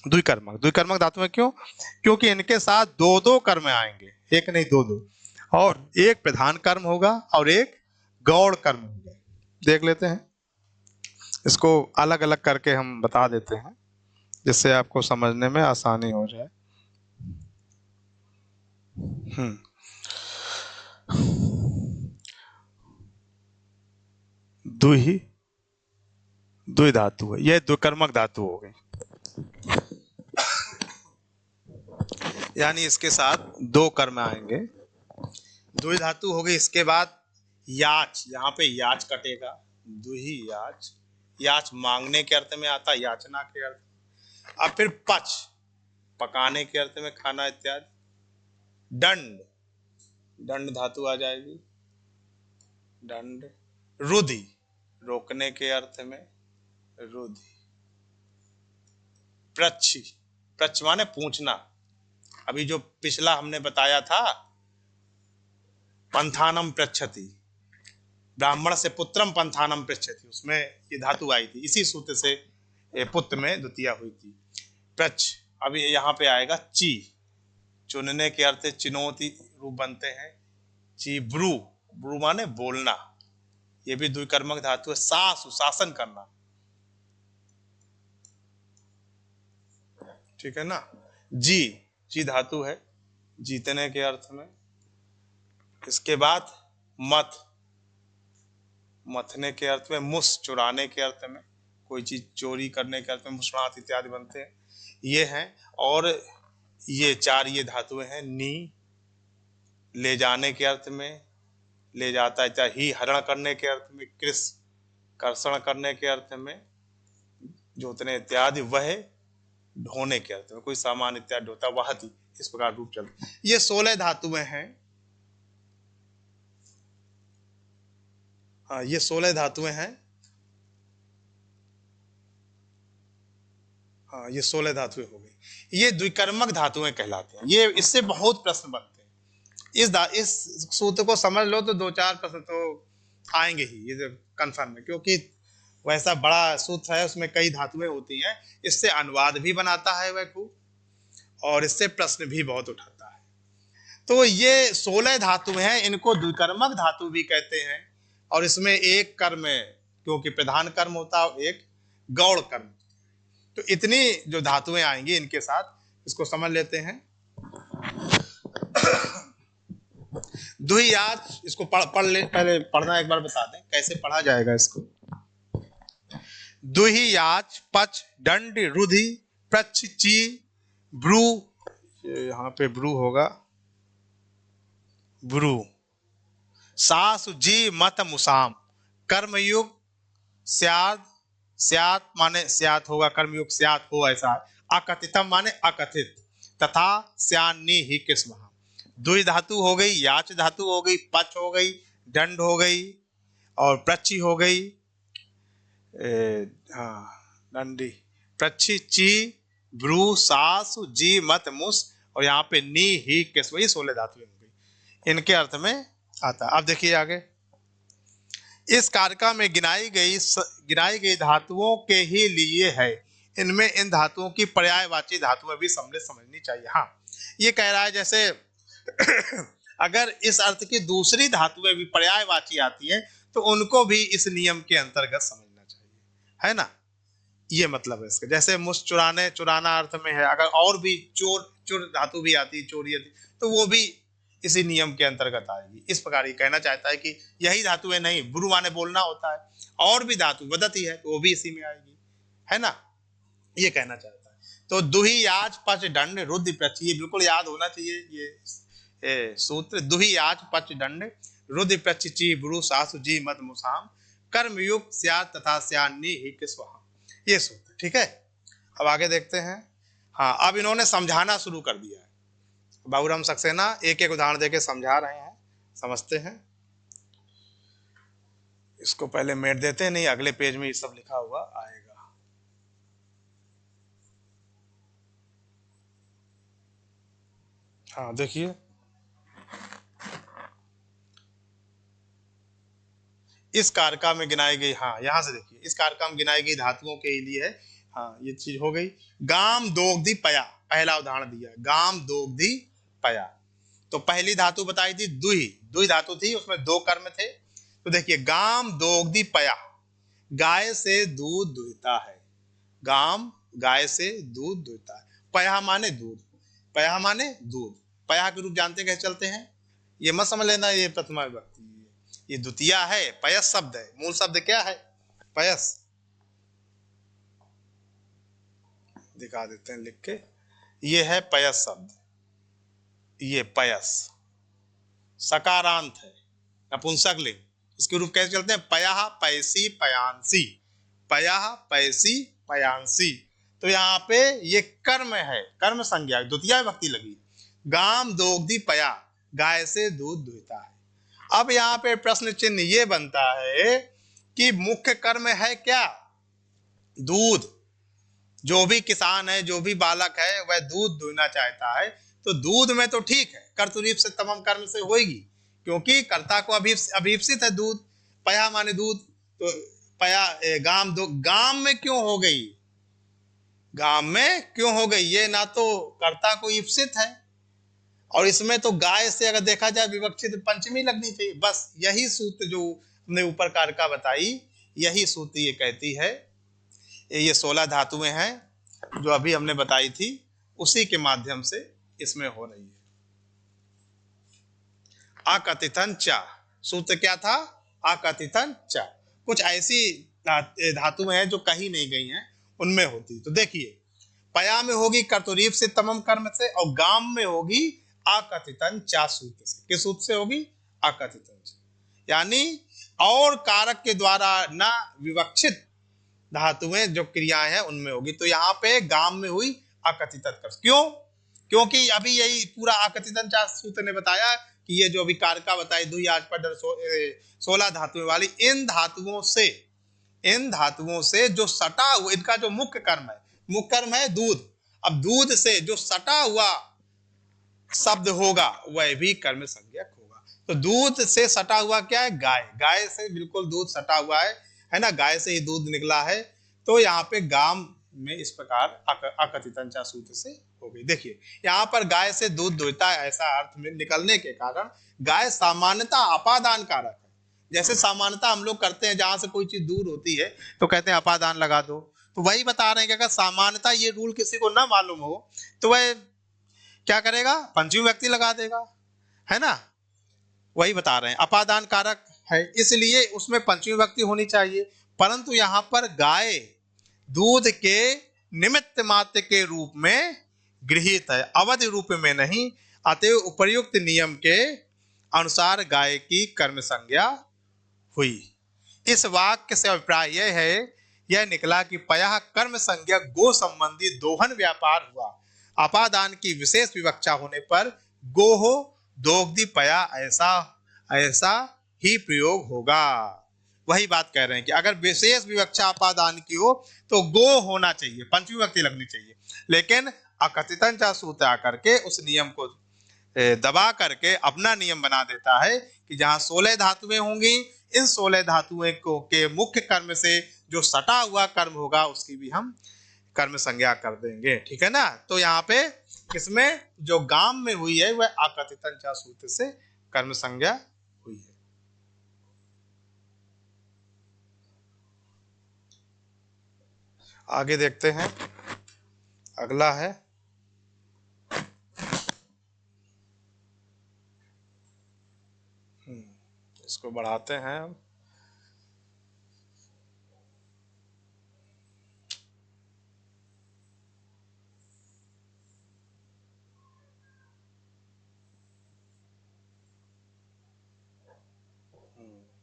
द्विकर्मक, द्विकर्मक धातुएं क्यों? क्योंकि इनके साथ दो दो कर्म आएंगे, एक नहीं दो दो, और एक प्रधान कर्म होगा और एक गौण कर्म होगा। देख लेते हैं इसको, अलग अलग करके हम बता देते हैं जिससे आपको समझने में आसानी हो जाए। द्वि, द्वि धातु है, यह द्विकर्मक धातु हो गई, यानी इसके साथ दो कर्म आएंगे, द्वि धातु हो गई। इसके बाद याच, यहाँ पे याच कटेगा, दुही याच, याच मांगने के अर्थ में आता, याचना के अर्थ। अब फिर पच, पकाने के अर्थ में, खाना इत्यादि। दंड, दंड धातु आ जाएगी, दंड। रुधि, रोकने के अर्थ में, रुधि। प्रच्छ, प्रच्छ माने पूछना। अभी जो पिछला हमने बताया था पंथानम पृच्छति, ब्राह्मण से पुत्रम पंथानम पृच्छति, उसमें ये धातु आई थी, इसी सूत्र से पुत्र में द्वितीया हुई थी। प्रच्छ, अब यहाँ पे आएगा ची, चुनने के अर्थ चिनोती रूप बनते हैं। ची ब्रू, ब्रू माने बोलना, ये भी द्विकर्मक धातु है। सासु, शासन करना, ठीक है ना। जी, जी धातु है, जीतने के अर्थ में। इसके बाद मथ, मथने के अर्थ में। मुस, चुराने के अर्थ में, कोई चीज चोरी करने के अर्थ में मुसलात इत्यादि बनते हैं, ये हैं। और ये चार ये धातुएं हैं। नी, ले जाने के अर्थ में, ले जाता है। चाहे ही, हरण करने के अर्थ में। कृष, कर्षण करने के अर्थ में, जोतने इत्यादि। वह, ढोने के अर्थ में, कोई सामान इत्यादि ढोता, वहति, इस प्रकार रूप चलते। ये 16 धातुएं हैं। हाँ, ये 16 धातुएं हैं। हाँ, ये 16 धातुएं हो गई। ये द्विकर्मक धातुएं कहलाते हैं। ये, इससे बहुत प्रश्न बनते हैं। इस सूत्र को समझ लो तो 2-4 प्रश्न तो आएंगे ही, ये कंफर्म है, क्योंकि वैसा बड़ा सूत्र है, उसमें कई धातुएं होती हैं। इससे अनुवाद भी बनाता है वह खूब, और इससे प्रश्न भी बहुत उठाता है। तो ये 16 धातु हैं, इनको द्विकर्मक धातु भी कहते हैं। और इसमें एक कर्म है, क्योंकि प्रधान कर्म होता है, एक गौड़ कर्म। तो इतनी जो धातुएं आएंगी इनके साथ, इसको समझ लेते हैं। दुहियाज, इसको पढ़ ले, पहले पढ़ना एक बार बता दें कैसे पढ़ा जाएगा इसको। दुहियाज, पच, दंड, रुधि, प्रच्छ, ची, ब्रू, यहां पे ब्रू होगा, ब्रू, सासु, जी, मत, मुसाम, कर्मयुग, स्याद, स्यात माने स्यात होगा, कर्मयुग स्यात हो, ऐसा है। अकथितम माने अकथित, तथा स्यान्नी ही किस्म। दुई धातु हो गई, याच धातु हो गई, पच हो गई, दंड हो गई, और प्रच्छी हो गई। हाँ, दंडी, प्रच्छी, ची, ब्रू, सासु, जी, मत, मुस, और यहाँ पे नी ही किस्म, ये 16 धातुएं हो गई, इनके अर्थ में आता है। अब देखिए आगे, इस कारका में गिनाई गई धातुओं के ही लिए है। इनमें इन धातुओं की पर्यायवाची धातुएं भी समझनी चाहिए। हाँ, ये कह रहा है जैसे अगर इस अर्थ की दूसरी धातुएं भी पर्यायवाची आती हैं तो उनको भी इस नियम के अंतर्गत समझना चाहिए, है ना। ये मतलब है इसका। जैसे मुस, चुराने, चुराना अर्थ में है। अगर और भी चोर, चुर धातु भी आती, चोरी आती, तो वो भी इसी नियम के अंतर्गत आएगी। इस प्रकार ये कहना चाहता है कि यही धातुएं नहीं, ब्रू माने बोलना होता है, और भी धातु वदती है तो वो भी इसी में आएगी, है ना, ये कहना चाहता है। तो दुही, याज, पच, दंड, रुद्धि, प्रच्छ, ये बिल्कुल याद होना चाहिए ये सूत्र। दुही, याज, पच, दंड, रुद्धि, प्रच्छ, ची, ब्रू, सासु, जी, मत, मुसाम, कर्मयुग, स्यात् तथा स्यान्नी ही के स्वाहा, ये सूत्र, ठीक है। अब आगे देखते हैं। हाँ, अब इन्होंने समझाना शुरू कर दिया है। बाबूराम सक्सेना एक एक उदाहरण देके समझा रहे हैं, समझते हैं। इसको पहले मेट देते हैं, नहीं अगले पेज में ये सब लिखा हुआ आएगा। हाँ देखिए, इस कारका में गिनाई गई, हाँ यहां से देखिए, इस कारका में गिनाई गई धातुओं के लिए है। हाँ, ये चीज हो गई। गाम, दोग्धि, पया, पहला उदाहरण दिया, गाम, दोग्धि, पया। तो पहली धातु बताई थी दुही, दुही धातु थी, उसमें 2 कर्म थे। तो देखिए, गाम, दोग्धि, पया, गाय से दूध दुहता है। गाम, गाय से दूध दुहता है। पया माने दूध, पया माने दूध। पया के रूप जानते कैसे चलते हैं, ये मत समझ लेना ये प्रथमा विभक्ति, ये द्वितीया है, पयस शब्द है। मूल शब्द क्या है, पयस, दिखा देते हैं लिख के, ये है पयस शब्द, ये पयस सकारांत है, नपुंसक लिंग। इसके रूप कैसे चलते हैं, पया, पैसी, पयांसी, पया, पैसी, पयांसी। तो यहाँ पे ये कर्म है, कर्म संज्ञा, द्वितीया विभक्ति लगी। गाम, दोग्धि, पया, गाय से दूध दुहता है। अब यहाँ पे प्रश्न चिन्ह ये बनता है कि मुख्य कर्म है क्या, दूध। जो भी किसान है, जो भी बालक है, वह दूध दुहना चाहता है। तो दूध में तो ठीक है, कर्तृत्व से तमाम कर्म से होगी, क्योंकि कर्ता को अभीप्सित है दूध, पया माने दूध, तो पया गाम दो, गाम में क्यों हो गई, गाम में क्यों हो गई, ये ना तो कर्ता को ईप्सित है, और इसमें तो गाय से अगर देखा जाए विवक्षित पंचमी लगनी चाहिए। बस यही सूत्र जो हमने ऊपर कारका बताई, यही सूत्र ये कहती है, ये 16 धातुएं हैं जो अभी हमने बताई थी, उसी के माध्यम से इसमें हो रही है। आकथितन चा, सूत्र क्या था, आकथितन चा। कुछ ऐसी धातुएं हैं जो कहीं नहीं गई हैं, उनमें होती। तो देखिए, पया में होगी कर्तरीप से तमम कर्म से, और गाम में होगी आकथितन चा सूत्र से। किस सूत्र से होगी, आकथितन चा, यानी और कारक के द्वारा ना विवक्षित धातुएं जो क्रियाएं हैं उनमें होगी। तो यहाँ पे गाम में हुई आकथित कर्म, क्यों, क्योंकि अभी यही पूरा आकथितन चा सूत्र ने बताया कि ये जो अभी कारका बताई दुई आज पर 16 धातुएं वाली, इन धातुओं से जो सटा हुआ, इनका जो मुख्य कर्म है, मुख्य कर्म है दूध, अब दूध से जो सटा हुआ शब्द होगा वह भी कर्म संज्ञक होगा। तो दूध से सटा हुआ क्या है, गाय, गाय से बिल्कुल दूध सटा हुआ है ना, गाय से ही दूध निकला है। तो यहाँ पे गाम में इस प्रकार आकथितन चा सूत्र से हो गई। देखिए यहाँ पर गाय से दूध दुहता है, ऐसा अर्थ में निकलने के कारण गाय सामान्यता अपादान कारक है। जैसे सामान्यता हम लोग करते हैं, जहां से कोई चीज दूर होती है तो कहते हैं अपादान लगा दो, तो वही बता रहे हैं कि अगर सामान्यता ये रूल किसी को ना मालूम हो तो वह क्या करेगा, पंचमी व्यक्ति लगा देगा, है ना, वही बता रहे हैं, अपादान कारक है इसलिए उसमें पंचमी व्यक्ति होनी चाहिए। परंतु यहाँ पर गाय दूध के निमित्त मात्र के रूप में गृहीत है, अवधि रूप में नहीं। अतएव उपर्युक्त नियम के अनुसार गाय की कर्म संज्ञा हुई। इस वाक्य से अभिप्राय यह है, यह निकला कि पयः कर्म संज्ञा गो संबंधी दोहन व्यापार हुआ। अपादान की विशेष विवक्षा होने पर गोहो दोग्धि पया ऐसा ही प्रयोग होगा। वही बात कह रहे हैं कि अगर विशेष विवक्षा अपादान की हो तो गो होना चाहिए, पंचमी व्यक्ति लगनी चाहिए, लेकिन अकथितन चा सूत्र आकर के उस नियम को दबा करके अपना नियम बना देता है कि जहां 16 धातुएं होंगी, इन 16 धातुएं को के मुख्य कर्म से जो सटा हुआ कर्म होगा उसकी भी हम कर्म संज्ञा कर देंगे, ठीक है ना। तो यहाँ पे इसमें जो गाम में हुई है वह आकथितन चा सूत्र से कर्म संज्ञा हुई है। आगे देखते हैं, अगला है इसको बढ़ाते हैं हम।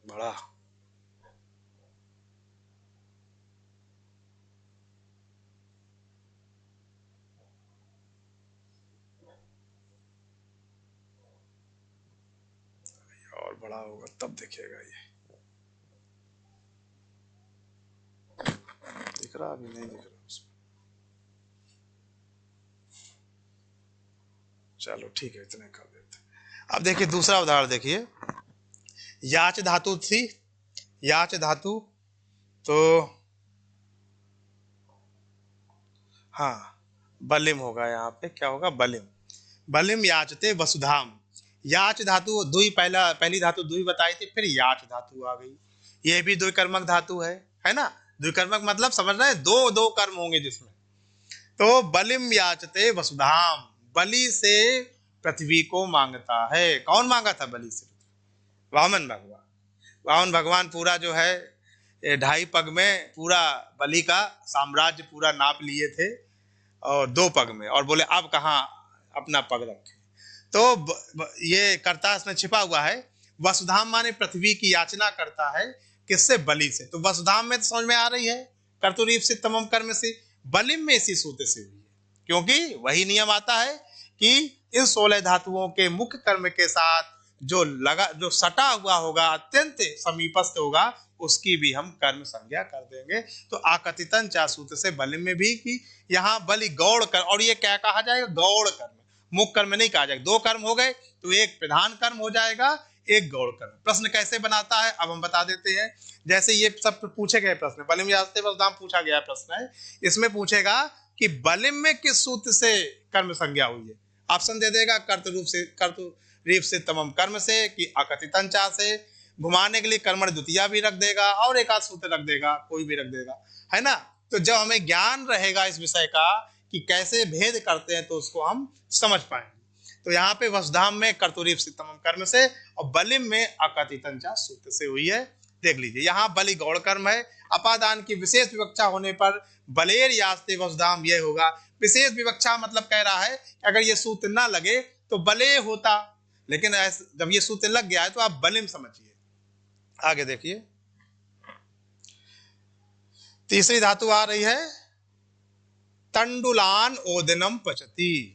बड़ा और बड़ा होगा तब दिखेगा, ये दिख रहा, अभी नहीं दिख रहा उसमें। चलो ठीक है, इतने कर देते। अब देखिए दूसरा उदाहरण देखिए, याच धातु थी, याच धातु, तो हाँ बलिम होगा, यहाँ पे क्या होगा, बलिम, बलिम याचते वसुधाम। याच धातु दुई, पहली धातु दुई बताई थी, फिर याच धातु आ गई, ये भी द्विकर्मक धातु है ना। द्विकर्मक मतलब समझ रहे हैं, दो दो कर्म होंगे जिसमें। तो बलिम याचते वसुधाम, बलि से पृथ्वी को मांगता है। कौन मांगा था बलि से, वामन भगवान। वामन भगवान पूरा जो है 2.5 पग में पूरा बलि का साम्राज्य पूरा नाप लिए थे, और 2 पग में, और बोले अब कहाँ अपना पग रखे। तो ये कर्ता इसमें छिपा हुआ है, वसुधाम माने पृथ्वी की याचना करता है, किससे, बलि से। तो वसुधाम में तो समझ में आ रही है, कर्तुरीप से तमम कर्म से, बलिम में इसी सूत्र से हुई है, क्योंकि वही नियम आता है कि इन 16 धातुओं के मुख्य कर्म के साथ जो सटा हुआ होगा, अत्यंत समीपस्थ होगा, उसकी भी हम कर्म संज्ञा कर देंगे। तो आकथितन चा सूत्र से बलिम में भी कि यहाँ बलि गौड़ कर्म, और ये क्या कहा जाएगा, गौड़ कर्म, मुख्य कर्म नहीं कहा जाएगा। 2 कर्म हो गए तो एक प्रधान कर्म हो जाएगा, एक गौण कर्म। प्रश्न कैसे बनाता है अब हम बता देते हैं। जैसे ये सब पूछे गए प्रश्न, बलिम यास्ते वसुधाम पूछा गया प्रश्न है, इसमें पूछेगा कि बलिम में किस सूत्र से कर्म संज्ञा हुई है। ऑप्शन दे देगा कर्तरीप से तमम कर्म से, कि अकथितंचा से, घुमाने के लिए कर्मण द्वितीया भी रख देगा, और एक आध सूत्र रख देगा, कोई भी रख देगा, है ना। तो जब हमें ज्ञान रहेगा इस विषय का कि कैसे भेद करते हैं, तो उसको हम समझ पाएंगे। तो यहाँ पे वसुधाम में कर्तरीप से तमम कर्म से और बलिम में अकथितंचा सूत्र से हुई है। देख लीजिए, यहाँ बलि गौण कर्म है। अपादान की विशेष विवक्षा होने पर बलेर यास्ते वसुधाम यह होगा। विशेष विवक्षा मतलब कह रहा है कि अगर ये सूत्र ना लगे तो बले होता, लेकिन जब ये सूत्र लग गया है तो आप बलिम समझिए। आगे देखिए, तीसरी धातु आ रही है तंडुलान ओदनम पचती।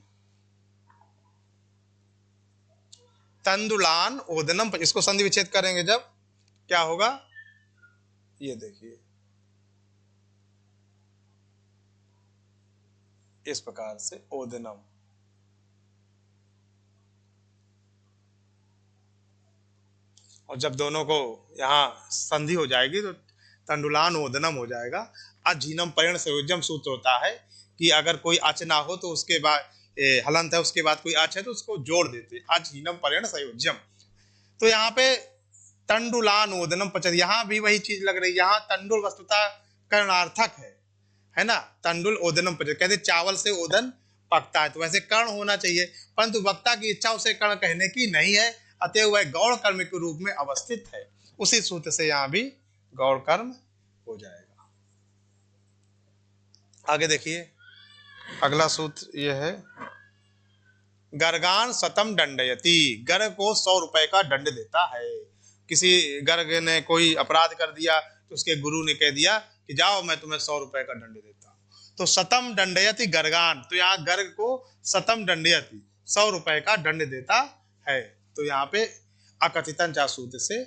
तंडुलान ओदनम, इसको संधि विच्छेद करेंगे जब, क्या होगा, ये देखिए इस प्रकार से ओदनम, और जब दोनों को यहां संधि हो जाएगी तो तंडुलान ओदनम हो जाएगा। अजीनम परिण संयोजम सूत्र होता है कि अगर कोई अच ना हो तो उसके बाद हलंत है, उसके बाद कोई अच है तो उसको जोड़ देते, अजीनम परिण संयोजम। तो यहाँ पे तंडुलान ओदनम पचत, यहाँ भी वही चीज लग रही है। यहाँ तंडुल वस्तुतः कर्णार्थक है ना। तंडुल ओदनम पचत, कहते चावल से ओदन पकता है, तो वैसे कर्ण होना चाहिए, परंतु वक्ता की इच्छा उसे कर्ण कहने की नहीं है, अतः वह गौण कर्म के रूप में अवस्थित है। उसी सूत्र से यहाँ भी गौण कर्म हो जाएगा। आगे देखिए, अगला सूत्र यह है गर्गान शतम दंडयति। गर्ग को 100 रुपए का दंड देता है। किसी गर्ग ने कोई अपराध कर दिया तो उसके गुरु ने कह दिया कि जाओ मैं तुम्हें 100 रुपए का दंड देता हूं, तो शतम दंडयति गर्गान, तो यहाँ गर्ग को शतम दंडयति 100 रुपए का दंड देता है। तो यहाँ पे अकथितंचा सूत्र से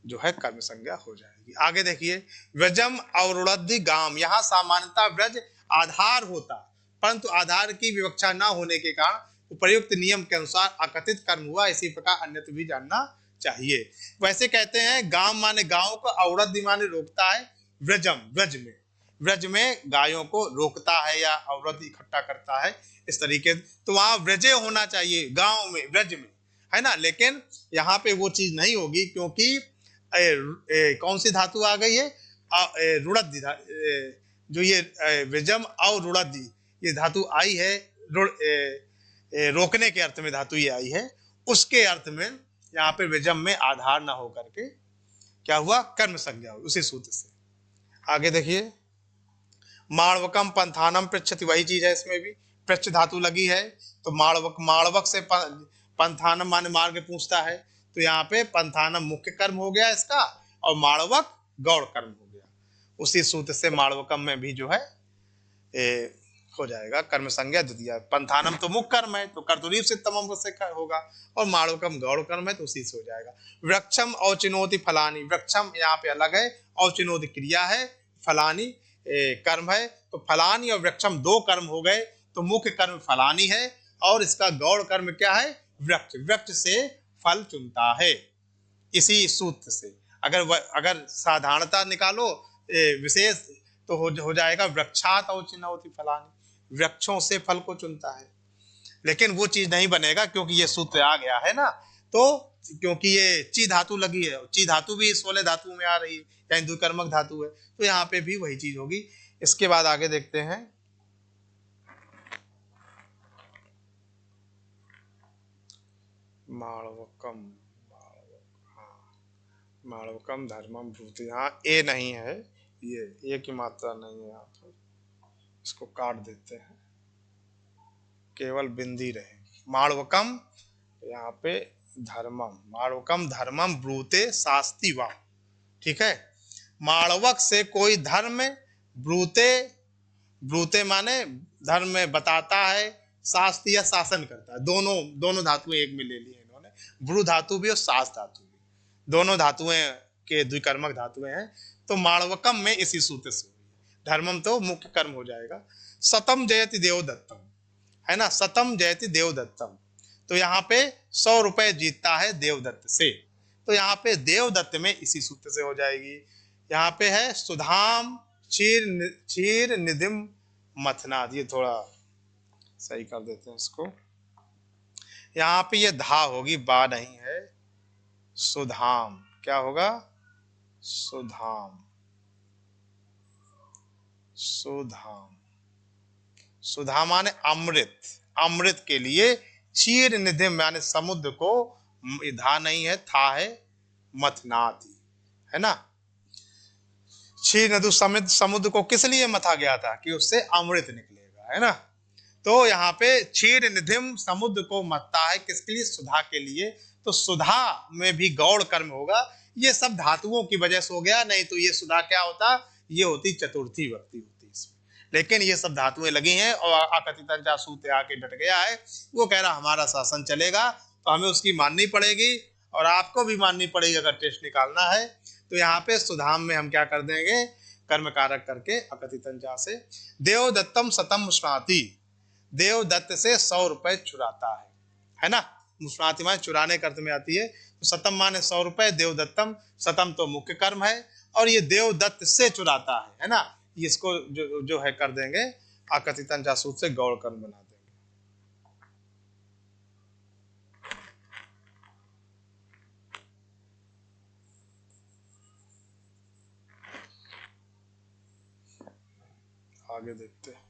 जो है कर्म संज्ञा हो जाएगी। आगे देखिए, व्रजम अवरुणद्धि गाम, यहाँ सामान्यतः व्रज आधार होता, परंतु आधार की विवक्षा न होने के कारण उपयुक्त नियम के अनुसार अकथित कर्म हुआ। इसी प्रकार अन्यत्र भी जानना चाहिए। वैसे कहते हैं गाम माने गांव को, अवरुद्धि माने रोकता है, व्रजम व्रज में गायों को रोकता है या अवरुद्ध इकट्ठा करता है, इस तरीके। तो वहां व्रजे होना चाहिए, गांव में, व्रज में, है ना। लेकिन यहाँ पे वो चीज नहीं होगी, क्योंकि कौन सी धातु आ गई है, रुणद्धि, जो ये व्रजम और रुणद्धि ये धातु आई है, रोकने के अर्थ में धातु ये आई है, उसके अर्थ में यहाँ पे व्रजम में आधार ना हो करके क्या हुआ, कर्म संज्ञा हुई, उसी सूत्र से। आगे देखिए, माणवकम पंथानम पृच्छति, वही चीज है, इसमें भी पृच्छ धातु लगी है, तो माणवक से पंथानम माने मार्ग पूछता है, तो यहाँ पे पंथानम मुख्य कर्म हो गया इसका, और माणवक गौण कर्म हो गया। उसी सूत्र से माणवकम में भी जो है हो जाएगा कर्म संज्ञा द्वितीया। पंथानम तो मुख्य कर्म है, तो कर्तरीप से तमम से होगा, और माणवकम गौण कर्म है, तो उसी से हो जाएगा। वृक्षम औचिनोति फलानी, वृक्षम यहाँ पे अलग है, औचिनोति क्रिया है, फलानी कर्म है, तो फलानी और वृक्षम 2 कर्म हो गए। तो मुख्य कर्म फलानी है, और इसका गौण कर्म क्या है, वृक्ष से फल चुनता है, इसी सूत्र से। अगर साधारणता निकालो विशेष, तो हो जाएगा वृक्षात औचिनोति फलानी, वृक्षों से फल को चुनता है। लेकिन वो चीज नहीं बनेगा क्योंकि ये सूत्र आ गया है ना, तो क्योंकि ये ची धातु लगी है, ची धातु भी 16 धातु में आ रही है, यानी द्विकर्मक धातु है, तो यहाँ पे भी वही चीज होगी। इसके बाद आगे देखते हैं, माणवकम धर्मम भूत, यहाँ ए नहीं है, ये ए की मात्रा नहीं है, यहाँ पर इसको काट देते हैं, केवल बिंदी रहेगी। माणवकम यहाँ पे धर्मम, माणवकम धर्मम ब्रूते शास्ति वा, ठीक है। माणवक से कोई धर्म, ब्रूते माने धर्म में बताता है, शास्ति या शासन करता है, दोनों धातुएं एक में ले ली इन्होंने, ब्रू धातु भी और शास धातु भी, दोनों धातुएं के द्विकर्मक धातुएं हैं। तो माणवकम में इसी सूत्र से, धर्मम तो मुख्य कर्म हो जाएगा। सतम जयति देवदत्तम, है ना, सतम जयति देवदत्तम, तो यहाँ पे 100 रुपए जीतता है देवदत्त से। तो यहाँ पे देवदत्त में इसी सूत्र से हो जाएगी। यहाँ पे है सुधाम क्षीर निधिम मथनाद, ये थोड़ा सही कर देते हैं इसको। यहाँ पे ये धा होगी, बा नहीं है। सुधाम क्या होगा? सुधाम, सुधाम, सुधा माने अमृत, अमृत के लिए क्षीर निधि माने समुद्र को, धा नहीं है, था है, मथनाति है ना। क्षीर नदु समुद्र को किस लिए मथा गया था? कि उससे अमृत निकलेगा, है ना। तो यहाँ पे क्षीर निधिम समुद्र को मथता है, किसके लिए? सुधा के लिए। तो सुधा में भी गौड़ कर्म होगा। ये सब धातुओं की वजह से हो गया, नहीं तो ये सुधा क्या होता? ये होती चतुर्थी विभक्ति होती इसमें। लेकिन ये सब धातुएं लगी हैं और आकथितंचा सूत्र आके डट गया है। वो कह रहा हमारा शासन चलेगा तो हमें उसकी माननी पड़ेगी और आपको भी माननी पड़ेगी अगर टेस्ट निकालना है। तो यहाँ पे सुधाम में हम क्या कर देंगे? कर्म कारक करके अकथितंचा से देवदत्तम सतम मुष्णाति, देवदत्त से 100 रुपए चुराता है ना। मुष्णाति माने चुराने के अर्थ में आती है। तो सतम माने 100 रुपए, देवदत्तम, सतम तो मुख्य कर्म है और ये देवदत्त से चुराता है ना। इसको जो है कर देंगे अकथितंचा सूत्र से गौड़ कर्म बना देंगे। आगे देखते हैं।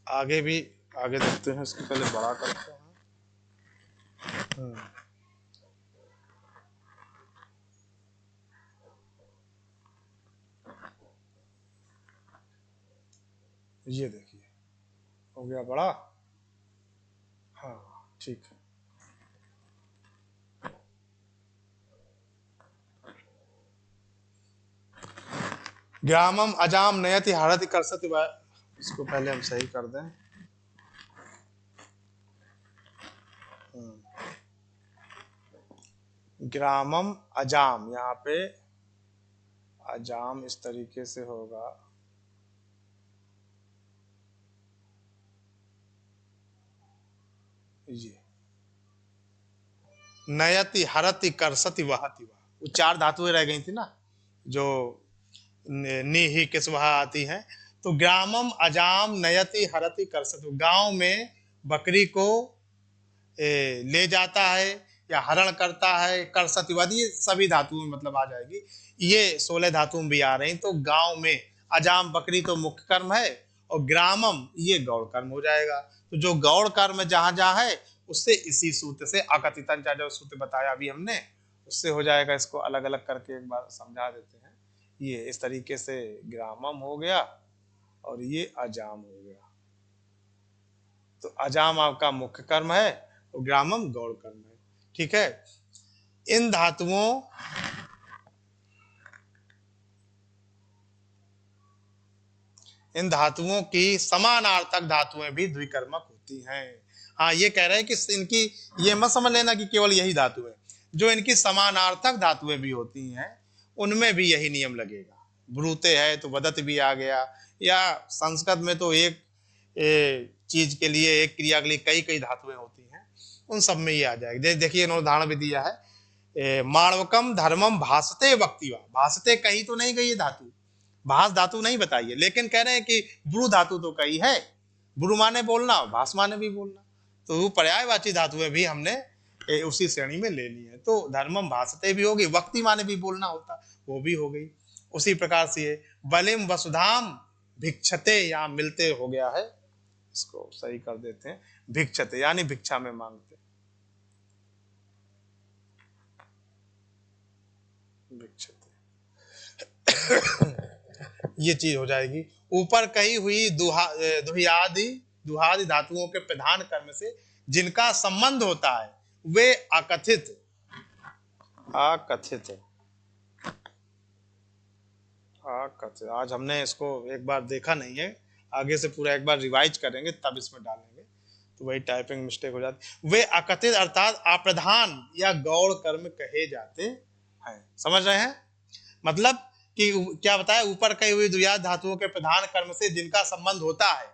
आगे देखते हैं। इसके पहले बड़ा करते हैं। ये देखिए हो गया बड़ा। हाँ ठीक है। ग्रामम अजाम नयति हरति करसति, इसको पहले हम सही कर दें। ग्रामम अजाम, यहाँ पे अजाम इस तरीके से होगा। ये नयति हरति करसति वहति, वो 4 धातुएं रह गई थी ना जो नि ही किस वह आती है। तो ग्रामम अजाम नयति हरति करसति, गांव में बकरी को ले जाता है या हरण करता है, करसतिवादी, ये सभी धातुओं में मतलब आ जाएगी। ये 16 धातुओं भी आ रही। तो गांव में अजाम बकरी तो मुख्य कर्म है और ग्रामम ये गौड़ कर्म हो जाएगा। तो जो गौड़ कर्म जहां जहां है उससे इसी सूत्र से अकथितंचा जो सूत्र बताया अभी हमने उससे हो जाएगा। इसको अलग अलग करके एक बार समझा देते हैं। ये इस तरीके से ग्रामम हो गया और ये अजाम हो गया। तो अजाम आपका मुख्य कर्म है और ग्रामम गौड़ कर्म है। ठीक है। इन धातुओं की समानार्थक धातुएं भी द्विकर्मक होती हैं। हाँ ये कह रहे हैं कि इनकी ये मत समझ लेना कि केवल यही धातु है, जो इनकी समानार्थक धातुएं भी होती हैं उनमें भी यही नियम लगेगा। ब्रूते है तो वदत भी आ गया, या संस्कृत में तो एक चीज के लिए, एक क्रिया के लिए कई कई धातुएं होती हैं, उन सब में ये आ जाएगा। देखिए इन्होंने उदाहरण भी दिया है, माणवकम धर्मम भासते वक्तिवा, भासते कहीं तो नहीं गई ये धातु, भास धातु नहीं बताई है, लेकिन कह रहे हैं कि ब्रू धातु तो कही है। ब्रू माने बोलना, भास माने भी बोलना, तो वो पर्यायवाची धातुएं भी हमने उसी श्रेणी में ले ली है। तो धर्मम भासते भी होगी, वक्ति माने भी बोलना होता, वो भी हो गई। उसी प्रकार से बलिम वसुधाम भिक्षते, यहाँ मिलते हो गया है, इसको सही कर देते हैं। भिक्षते यानी भिक्षा में मांगते, भिक्षते ये चीज हो जाएगी। ऊपर कही हुई दुहादि धातुओं के प्रधान कर्म से जिनका संबंध होता है वे अकथित अकथित अकथित। आज हमने इसको एक बार देखा नहीं है, आगे से पूरा एक बार रिवाइज करेंगे तब इसमें डालेंगे, तो वही टाइपिंग मिस्टेक हो जाती। वे अकथित अर्थात अप्रधान या गौड़ कर्म कहे जाते हैं। समझ रहे हैं? मतलब कि क्या बताया, ऊपर कही हुई द्वियाद धातुओं के प्रधान कर्म से जिनका संबंध होता है,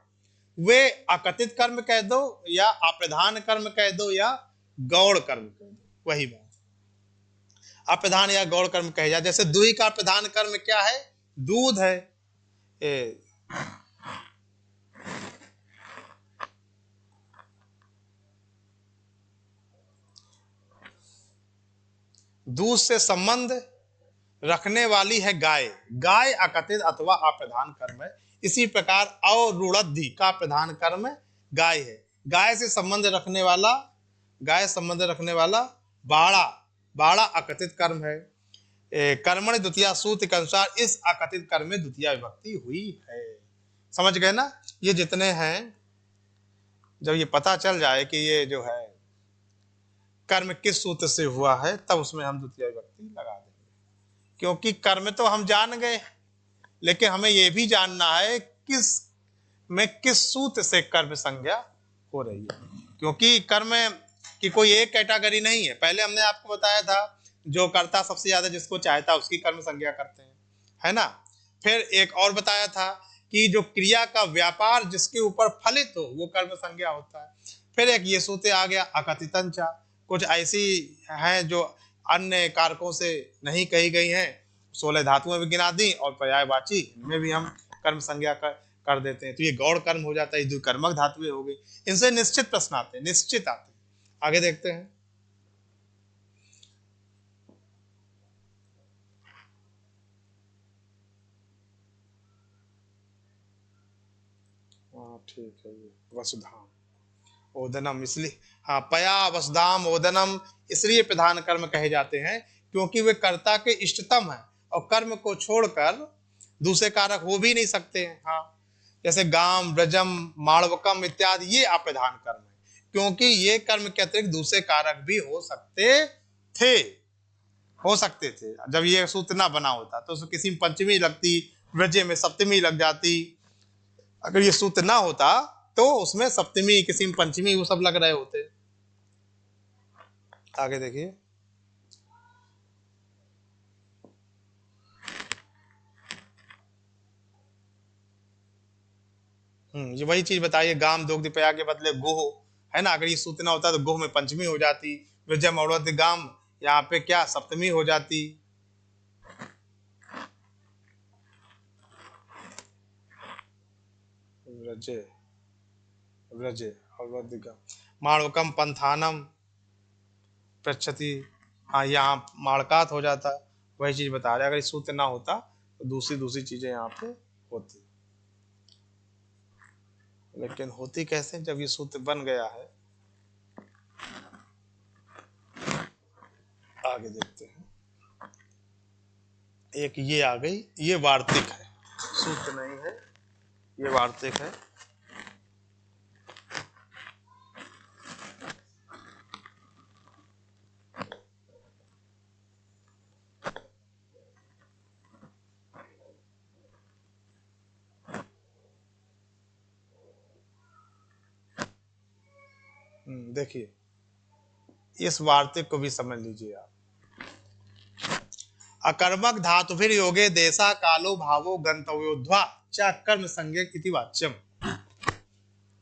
वे अकथित कर्म कह दो या अप्रधान कर्म कह दो या गौड़ कर्म कह दो, वही बात। अप्रधान या गौड़ कर्म कहे जाए। जैसे दूही का प्रधान कर्म क्या है? दूध है। दूध से संबंध रखने वाली है गाय। गाय अकथित अथवा अप्रधान कर्म है। इसी प्रकार अवरुणद्धि का प्रधान कर्म गाय है। गाय से संबंध रखने वाला, गाय संबंध रखने वाला बाड़ा, बाड़ा अकथित कर्म है। कर्मण द्वितीया सूत्र के अनुसार इस अकथित कर्म में द्वितीया विभक्ति हुई है। समझ गए ना? ये जितने हैं, जब ये पता चल जाए कि ये जो है कर्म किस सूत्र से हुआ है, तब उसमें हम द्वितीय विभक्ति लगा देंगे। क्योंकि कर्म तो हम जान गए, लेकिन हमें यह भी जानना है किस सूत्र से कर्म संज्ञा हो रही है। क्योंकि कर्म की कोई एक कैटेगरी नहीं है। पहले हमने आपको बताया था जो कर्ता सबसे ज्यादा जिसको चाहता उसकी कर्म संज्ञा करते हैं, है ना। फिर एक और बताया था कि जो क्रिया का व्यापार जिसके ऊपर फलित हो वो कर्म संज्ञा होता है। फिर एक ये सूत्र आ गया अकथितंचा, कुछ ऐसी हैं जो अन्य कारकों से नहीं कही गई हैं, 16 धातुएं भी गिना दी और पर्यायवाची में भी हम कर्म संज्ञा कर देते हैं, तो ये गौड़ कर्म हो जाता है। ये कर्मक धातुएं हो गई। इनसे निश्चित प्रश्न आते हैं, निश्चित आते हैं। आगे देखते हैं। ठीक है, ये वसुधाम ओदनम, इसलिए हाँ पया वसुधाम ओदनम इसलिए प्रधान कर्म कहे जाते हैं क्योंकि वे कर्ता के इष्टतम है और कर्म को छोड़कर दूसरे कारक हो भी नहीं सकते हैं। हाँ, जैसे गाम, ब्रजम, माणवकम इत्यादि ये अप्रधान कर्म है, क्योंकि ये कर्म के अतिरिक्त दूसरे कारक भी हो सकते थे। जब ये सूत्र ना बना होता तो उसमें किसी में पंचमी लगती, ब्रजे में सप्तमी लग जाती। अगर ये सूत्र ना होता तो उसमें सप्तमी, किसी में पंचमी, वो सब लग रहे होते। आगे देखिए। ये वही चीज बताइए, गाम दोग्ध पया के बदले गोह, है ना। अगर ये सूत्र ना होता तो गोह में पंचमी हो जाती, विजय मौड़वत गाम यहाँ पे क्या सप्तमी हो जाती। व्रजे व्रजे और माणवकम पंथानम पृच्छति, हाँ यहाँ माड़कात हो जाता। वही चीज बता रहे, अगर ये सूत्र ना होता तो दूसरी चीजें यहाँ पे होती, लेकिन होती कैसे जब ये सूत्र बन गया है। आगे देखते हैं। एक ये आ गई, ये वार्तिक है, सूत्र नहीं है, ये वार्तिक है। देखिए, इस वार्तिक को भी समझ लीजिए आप। अकर्मक धातुभिर योगे देशा कालो भावो गंतव्योध्वा चा कर्म संज्ञक इति वाच्यम,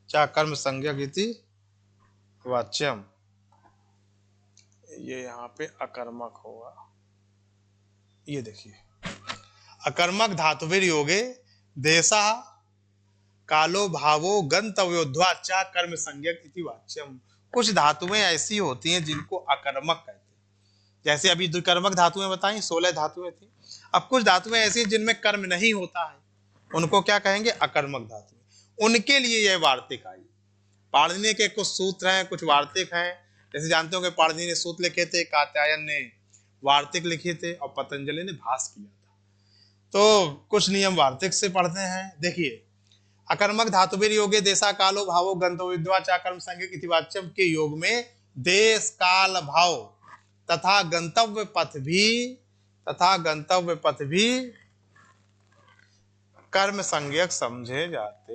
चा कर्म संज्ञक इति वाच्यम। ये यहाँ पे अकर्मक होगा। ये देखिए, अकर्मक धातुभिर योगे देशा कालो भावो गंतव्योध्वा चा कर्म संज्ञक इति वाच्यम। कुछ धातुएं ऐसी होती हैं जिनको अकर्मक कहते हैं। जैसे अभी द्विकर्मक धातुएं बताई, 16 धातुएं थी। अब कुछ धातुएं ऐसी जिनमें कर्म नहीं होता है, उनको क्या कहेंगे? अकर्मक धातुएं। उनके लिए यह वार्तिक आई। पाणिनि के कुछ सूत्र हैं, कुछ वार्तिक हैं। जैसे जानते हो कि पाणिनि ने सूत्र लिखे थे, कात्यायन ने वार्तिक लिखे थे और पतंजलि ने भाष्य किया था। तो कुछ नियम वार्तिक से पढ़ते हैं। देखिए, अकर्मक धातुभिर योगे देशा कालो भावो गंतव्योध्वा चा कर्म संज्ञक इति वाच्यम के योग में देश काल भाव तथा गंतव्य पथ भी कर्म संज्ञक समझे जाते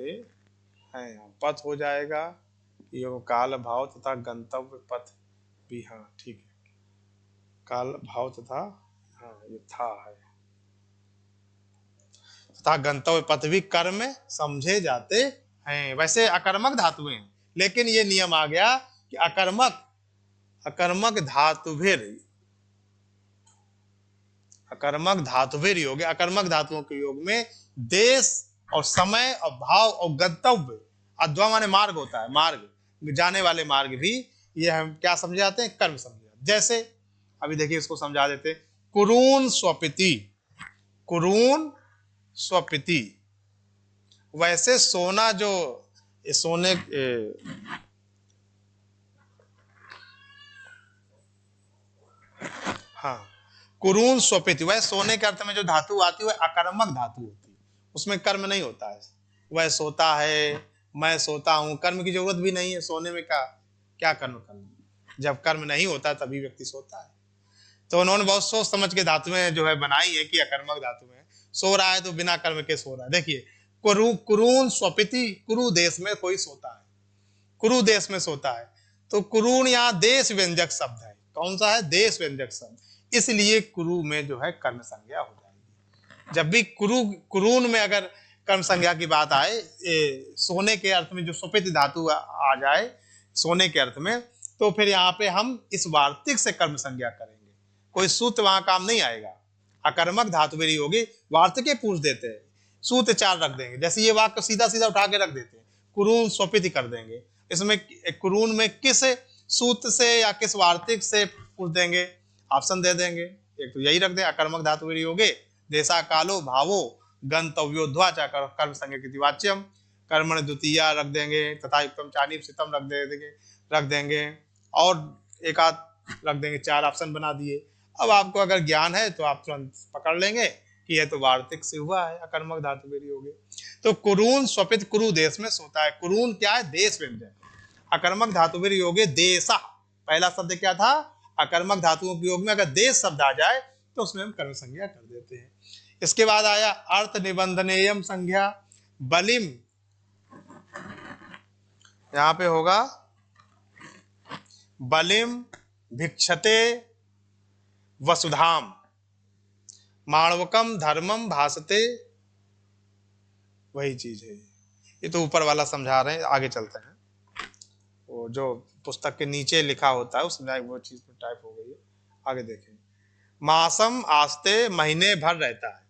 हैं। पथ हो जाएगा योग काल भाव तथा गंतव्य पथ भी, हाँ ठीक है, काल भाव तथा, हाँ ये था है, तथा गंतव्य पथ भी कर्म समझे जाते हैं, वैसे अकर्मक धातुएं हैं, लेकिन ये नियम आ गया कि अकर्मक धातुभिर योग, अकर्मक धातुओं के योग में देश और समय और भाव और गंतव्य, अध्वा माने मार्ग होता है, मार्ग जाने वाले मार्ग भी ये हम क्या समझे जाते हैं, कर्म समझे जाते हैं। जैसे अभी देखिए इसको समझा देते हैं, कुरून स्वपिति, कुरून स्वपिति, वैसे सोना जो सोने हाँ, कुरून स्वपिति, वह सोने के अर्थ में जो धातु आती है वह अकर्मक धातु होती है, उसमें कर्म नहीं होता है। वह सोता है, मैं सोता हूं, कर्म की जरूरत भी नहीं है सोने में, क्या कर्म करना, जब कर्म नहीं होता तभी व्यक्ति सोता है। तो उन्होंने बहुत सोच समझ के धातुएं जो है बनाई है कि अकर्मक धातु है, सो रहा है तो बिना कर्म के सो रहा है। देखिए कुरून स्वपिति, कुरु देश में कोई सोता है, कुरु देश में सोता है, तो कुरून यहाँ देश व्यंजक शब्द है। कौन सा है, देश व्यंजक शब्द, इसलिए कुरु में जो है कर्म संज्ञा हो जाएगी। जब भी कुरून में अगर कर्म संज्ञा की बात आए, सोने के अर्थ में जो स्वपित धातु आ जाए सोने के अर्थ में, तो फिर यहाँ पे हम इस वार्तिक से कर्म संज्ञा करेंगे, कोई सूत्र वहां काम नहीं आएगा। अकर्मक धातु मेरी होगी, वार्तिक पूछ देते हैं, सूत्र 4 रख देंगे, जैसे ये वाक्य सीधा सीधा उठा के रख देते हैं, कुरून स्वपित कर देंगे। इसमें कुरून में किस सूत्र से या किस वार्तिक से पूछ देंगे, ऑप्शन दे देंगे। एक तो यही रख दे, अकर्मक धातु मेरी होगे, देशा कालो भावो गंतव्योध्वा चा कर्म संज्ञा वाच्यम, कर्मण द्वितीया रख देंगे, तथा युक्तम चानी सितम रख देंगे, और एक आध रख देंगे, 4 ऑप्शन बना दिए। अब आपको अगर ज्ञान है तो आप तुरंत पकड़ लेंगे कि यह तो वार्तिक से हुआ है, अकर्मक धातु मेरी होगी। तो कुरून स्वपित, कुरु देश में सोता है, कुरून क्या है, देश व्यंजक। अकर्मक धातु मेरी योगे देशा, पहला शब्द क्या था, अकर्मक धातुओं के योग में अगर देश शब्द आ जाए तो उसमें हम कर्म संज्ञा कर देते हैं। इसके बाद आया अर्थ निबंधनेयम संज्ञा, बलिम, यहां पे होगा बलिम भिक्षते वसुधाम माणवकम धर्मम भासते, वही चीज है। ये तो ऊपर वाला समझा रहे हैं, आगे चलते हैं। वो जो पुस्तक के नीचे लिखा होता है उसमें वो चीज टाइप हो गई है, आगे देखें। मासम आस्ते, महीने भर रहता है।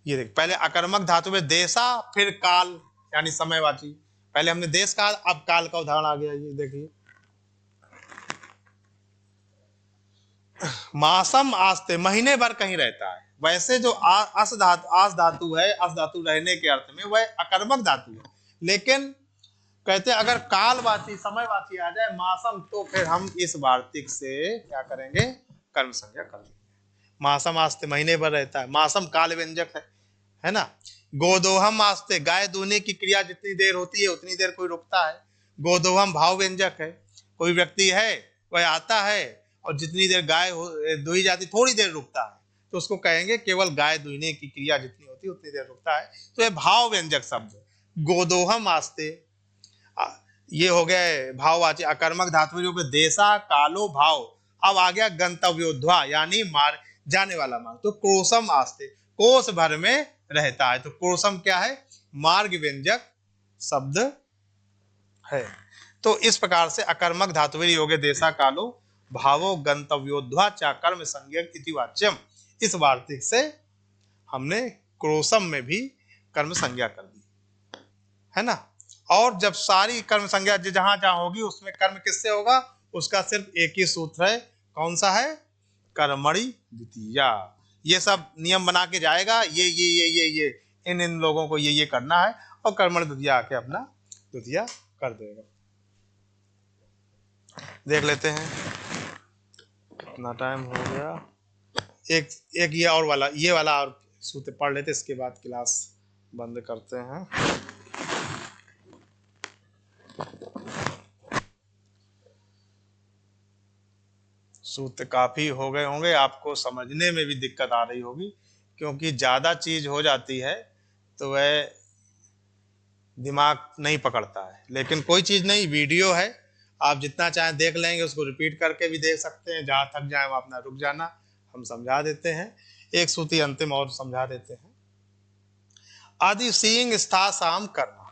ये देख, पहले अकर्मक धातु में देशा, फिर काल यानी समयवाची, पहले हमने देश कहा, अब काल का उदाहरण आ गया। ये देखिए, मासम आस्ते, महीने भर कहीं रहता है। वैसे जो आस धातु है, अस धातु रहने के अर्थ में वह अकर्मक धातु है, लेकिन कहते हैं अगर कालवाची समयवाची आ जाए मासम, तो फिर हम इस वार्तिक से क्या करेंगे, कर्म संज्ञा कर लेंगे। मासम आस्ते, महीने भर रहता है, मासम काल व्यंजक है ना। गोदोहम आस्ते, गाय दूने की क्रिया जितनी देर होती है उतनी देर कोई रुकता है। गोदोहम भाव व्यंजक है, कोई व्यक्ति है वह आता है और जितनी देर गाय दुही जाती थोड़ी देर रुकता है, तो उसको कहेंगे केवल गाय दुहने की क्रिया जितनी होती है उतनी देर रुकता है, तो यह भाव व्यंजक शब्द। गोदोहम आस्ते, ये हो गए भाववाची अकर्मक धातु जो देशा कालो भाव। अब आ गया गंतव्योध्वा यानी मार्ग, जाने वाला मार्ग, तो कोसम आस्ते, कोस भर में रहता है, तो कोसम क्या है, मार्ग व्यंजक शब्द है। तो इस प्रकार से अकर्मक धातु योगे देशा कालो भावो गंतव्योध्वा चा कर्म संज्ञक इति वाच्यम, इस वार्तिक से हमने क्रोसम में भी कर्म संज्ञा कर दी है ना। और जब सारी कर्म संज्ञा जहां जहां होगी उसमें कर्म किससे होगा, उसका सिर्फ एक ही सूत्र है, कौन सा है, कर्मणि द्वितीया। ये सब नियम बना के जाएगा, ये इन लोगों को ये करना है, और कर्मणि द्वितीया आके अपना द्वितीया कर देगा। देख लेते हैं कितना टाइम हो गया। एक ये और वाला, ये वाला और सूत्र पढ़ लेते, इसके बाद क्लास बंद करते हैं। सूत्र काफी हो गए होंगे, आपको समझने में भी दिक्कत आ रही होगी, क्योंकि ज्यादा चीज हो जाती है तो वह दिमाग नहीं पकड़ता है। लेकिन कोई चीज नहीं, वीडियो है, आप जितना चाहें देख लेंगे, उसको रिपीट करके भी देख सकते हैं, जहां थक जाए वहां अपना रुक जाना, हम समझा देते हैं। एक सूत्र अंतिम और समझा देते हैं। आदि सींग स्था साम करना,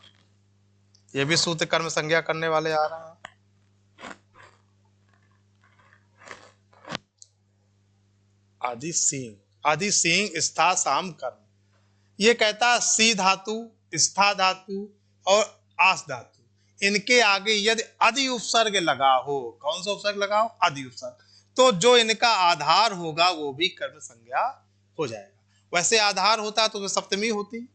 ये भी सूत्र कर्म संज्ञा करने वाले आ रहे हैं। आदि सींग, आदि सींग स्था साम कर्म। ये कहता सी धातु, स्था धातु और आस धातु, इनके आगे यदि आदि उपसर्ग लगा हो, कौन सा उपसर्ग लगा हो? आदि उपसर्ग, तो जो इनका आधार होगा वो भी कर्म संज्ञा हो जाएगा। वैसे आधार होता तो सप्तमी होती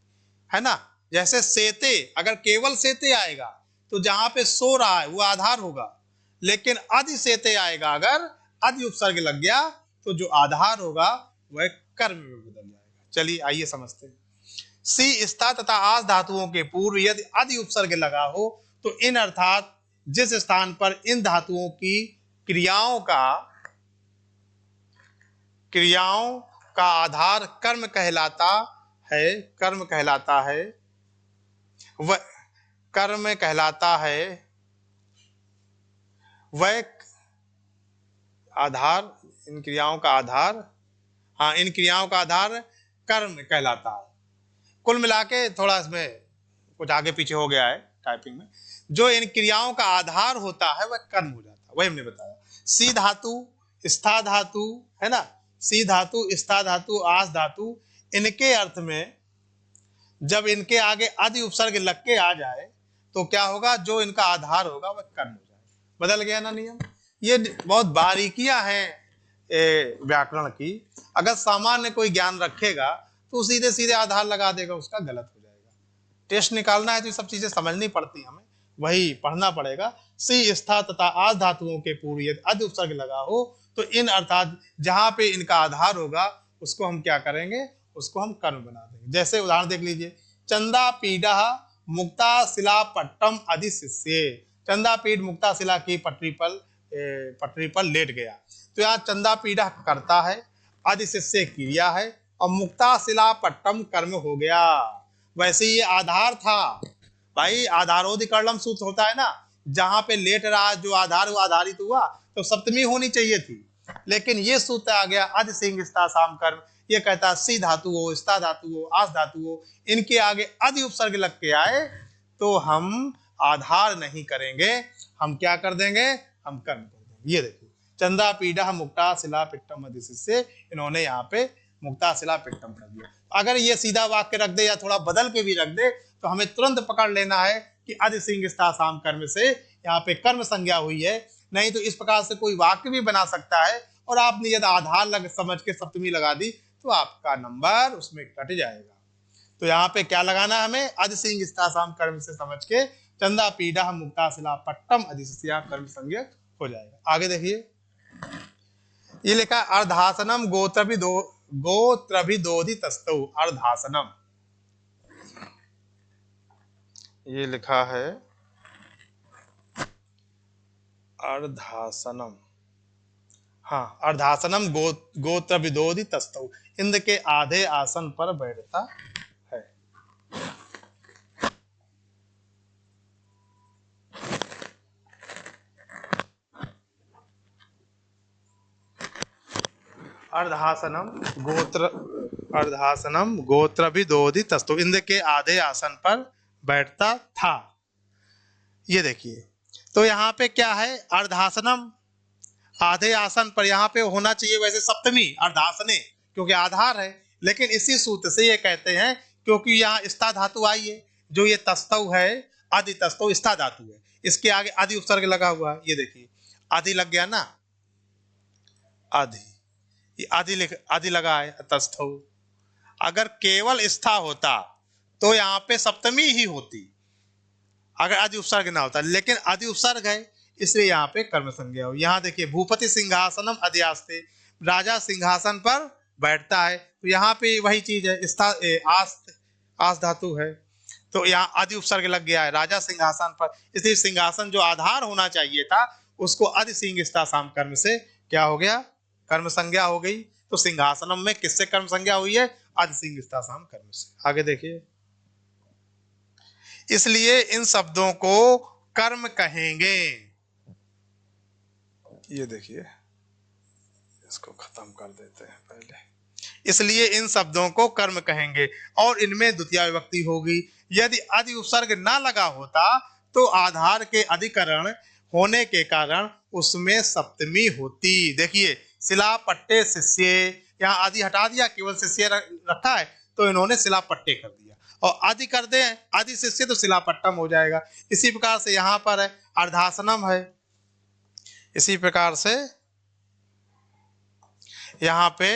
है ना। जैसे सेते, अगर केवल सेते आएगा तो जहां पे सो रहा है वो आधार होगा, लेकिन आदि सेते आएगा अगर आदि उपसर्ग लग गया तो जो आधार होगा वह कर्म में बदल जाएगा। चलिए आइए समझते हैं। सी स्था तथा आस धातुओं के पूर्व यदि आदि उपसर्ग लगा हो तो इन अर्थात जिस स्थान पर इन धातुओं की क्रियाओं का आधार कर्म कहलाता है, कर्म कहलाता है, वह कर्म कहलाता है, वह आधार, इन क्रियाओं का आधार, हाँ, इन क्रियाओं का आधार कर्म कहलाता है। कुल मिला के थोड़ा इसमें कुछ आगे पीछे हो गया है टाइपिंग में। जो इन क्रियाओं का आधार होता है वह कर्म हो जाता है, वही हमने बताया। सी धातु, स्था धातु, है ना, सी धातु, स्था धातु, आस धातु, इनके अर्थ में जब इनके आगे आदि उपसर्ग लग के आ जाए तो क्या होगा? जो इनका आधार होगा वह कर्म हो जाएगा। बदल गया ना नियम। ये बहुत बारीकियां हैं व्याकरण की। अगर सामान्य कोई ज्ञान रखेगा तो सीधे सीधे आधार लगा देगा, उसका गलत हो जाएगा। टेस्ट निकालना है तो ये सब चीजें समझनी पड़ती हमें, वही पढ़ना पड़ेगा। सी स्था तथा आस धातुओं के पूर्व यदि आदि उपसर्ग लगा हो तो इन अर्थात जहां पे इनका आधार होगा उसको हम क्या करेंगे? उसको हम कर्म बना देंगे। जैसे उदाहरण देख लीजिए, चंदा पीड़ा मुक्ता शिला पट्टम आदि शिष्य। चंदा पीठ मुक्ता शिला की पटरी पर लेट गया, तो यहाँ चंदा पीड़ा करता है, आदि शिष्य क्रिया है और मुक्ता शिला पट्टम कर्म हो गया। वैसे ये आधार था भाई, आधारोधिकरणम सूत्र होता है ना, जहां पे लेट रहा जो आधार वो आधारित हुआ तो सप्तमी होनी चाहिए थी, लेकिन ये सूत्र आ गया आदि सिंह स्था साम कर्म। ये कहता सी धातु हो, स्था धातु हो, आस धातु हो, इनके आगे आदि उपसर्ग लग के आए तो हम आधार नहीं करेंगे, हम क्या कर देंगे? हम कर्म कर देंगे। ये देखिए, चंदा पीड़ा मुक्ता शिला पिट्टम आदि से इन्होंने यहाँ पे मुक्ता शिला पिट्टम कर दिया। अगर ये सीधा वाक्य रख दे या थोड़ा बदल के भी रख दे तो हमें तुरंत पकड़ लेना है कि आदि सिंह स्था साम कर्म से यहाँ पे कर्म संज्ञा हुई है। नहीं तो इस प्रकार से कोई वाक्य भी बना सकता है और आपने यदि आधार लग समझ के सप्तमी लगा दी तो आपका नंबर उसमें कट जाएगा। तो यहाँ पे क्या लगाना हमें? आदि सिंह स्था साम कर्म से समझ के चंदा पीड़ा मुक्ता शिला पट्टम अधिष्ठिया कर्म संज्ञा हो जाएगा। आगे देखिए, ये लिखा अर्धासनम गोत्रभिदोधि तस्तौ। अर्धासनम, ये लिखा है अर्धासनम, हाँ, अर्धासनम गोत्रभिदोधि तस्तौ, इंद्र के आधे आसन पर बैठता है। अर्धासनम गोत्रभिदोधि तस्तौ, इंद्र के आधे आसन पर बैठता था। ये देखिए, तो यहाँ पे क्या है? अर्धासनम, आधे आसन पर, यहाँ पे होना चाहिए वैसे सप्तमी अर्धासने, क्योंकि आधार है, लेकिन इसी सूत्र से ये कहते हैं क्योंकि यहाँ स्था धातु आई है, जो ये तस्तौ है, आदि तस्तौ स्था धातु है, इसके आगे आदि उपसर्ग लगा हुआ है। ये देखिए, आदि लग गया ना, आदि, ये आदि लगा है तस्थौ। अगर केवल स्था होता तो यहाँ पे सप्तमी ही होती अगर आदि उपसर्ग ना होता, लेकिन आदि उपसर्ग है इसलिए यहाँ पे कर्म संज्ञा हो। यहाँ देखिए, भूपति सिंहासनम अधियास्ते, राजा सिंहासन पर बैठता है, तो यहाँ पे वही चीज है, आस धातु है, तो यहाँ आदि उपसर्ग लग गया है, राजा सिंहासन पर, इसलिए सिंहासन जो आधार होना चाहिए था उसको आदि सिंह स्था साम कर्म से क्या हो गया? कर्म संज्ञा हो गई। तो सिंहासनम में किससे कर्म संज्ञा हुई है? आदि सिंह स्था साम कर्म से। आगे देखिए, इसलिए इन शब्दों को कर्म कहेंगे। ये देखिए, इसको खत्म कर देते हैं पहले। इसलिए इन शब्दों को कर्म कहेंगे और इनमें द्वितीय विभक्ति होगी। यदि आदि उपसर्ग ना लगा होता तो आधार के अधिकरण होने के कारण उसमें सप्तमी होती। देखिए शिला पट्टे शिष्य, यहाँ आदि हटा दिया, केवल शिष्य रखा है तो इन्होंने शिला पट्टे कर दिया, और आदि कर दे आदि शिष्य तो शिला पट्टम हो जाएगा। इसी प्रकार से यहाँ पर है अर्धासनम है, इसी प्रकार से यहाँ पे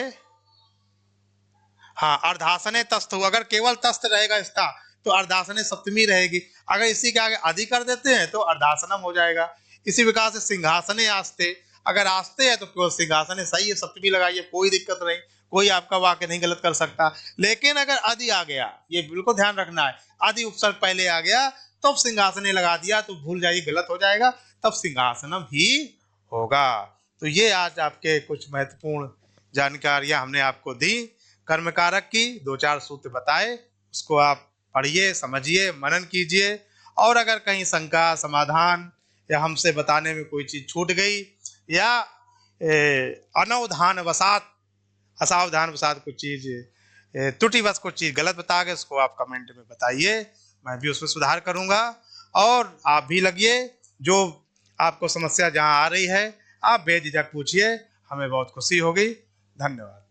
हाँ अर्धासने तस्थ हुआ। अगर केवल तस्थ रहेगा इसका तो अर्धासने सप्तमी रहेगी, अगर इसी के आगे आदि कर देते हैं तो अर्धासनम हो जाएगा। इसी प्रकार से सिंहासने आस्ते, अगर आस्ते है तो केवल सिंहासने सही है, सप्तमी लगाइए, कोई दिक्कत नहीं, कोई आपका वाक्य नहीं गलत कर सकता। लेकिन अगर आदि आ गया, ये बिल्कुल ध्यान रखना है, आदि उपसर्ग पहले आ गया तब सिंहासने लगा दिया तो भूल जाइए, गलत हो जाएगा, तब सिंहासनम ही होगा। तो ये आज आपके कुछ महत्वपूर्ण जानकारियां हमने आपको दी, कर्म कारक की 2-4 सूत्र बताए, उसको आप पढ़िए, समझिए, मनन कीजिए, और अगर कहीं शंका समाधान या हमसे बताने में कोई चीज छूट गई या अनवधान वसात असावधान वसात कुछ चीज त्रुटिवश कुछ चीज गलत बता गए, उसको आप कमेंट में बताइए, मैं भी उसमें सुधार करूंगा। और आप भी लगिए, जो आपको समस्या जहां आ रही है आप बेझिझक पूछिए, हमें बहुत खुशी होगी। धन्यवाद।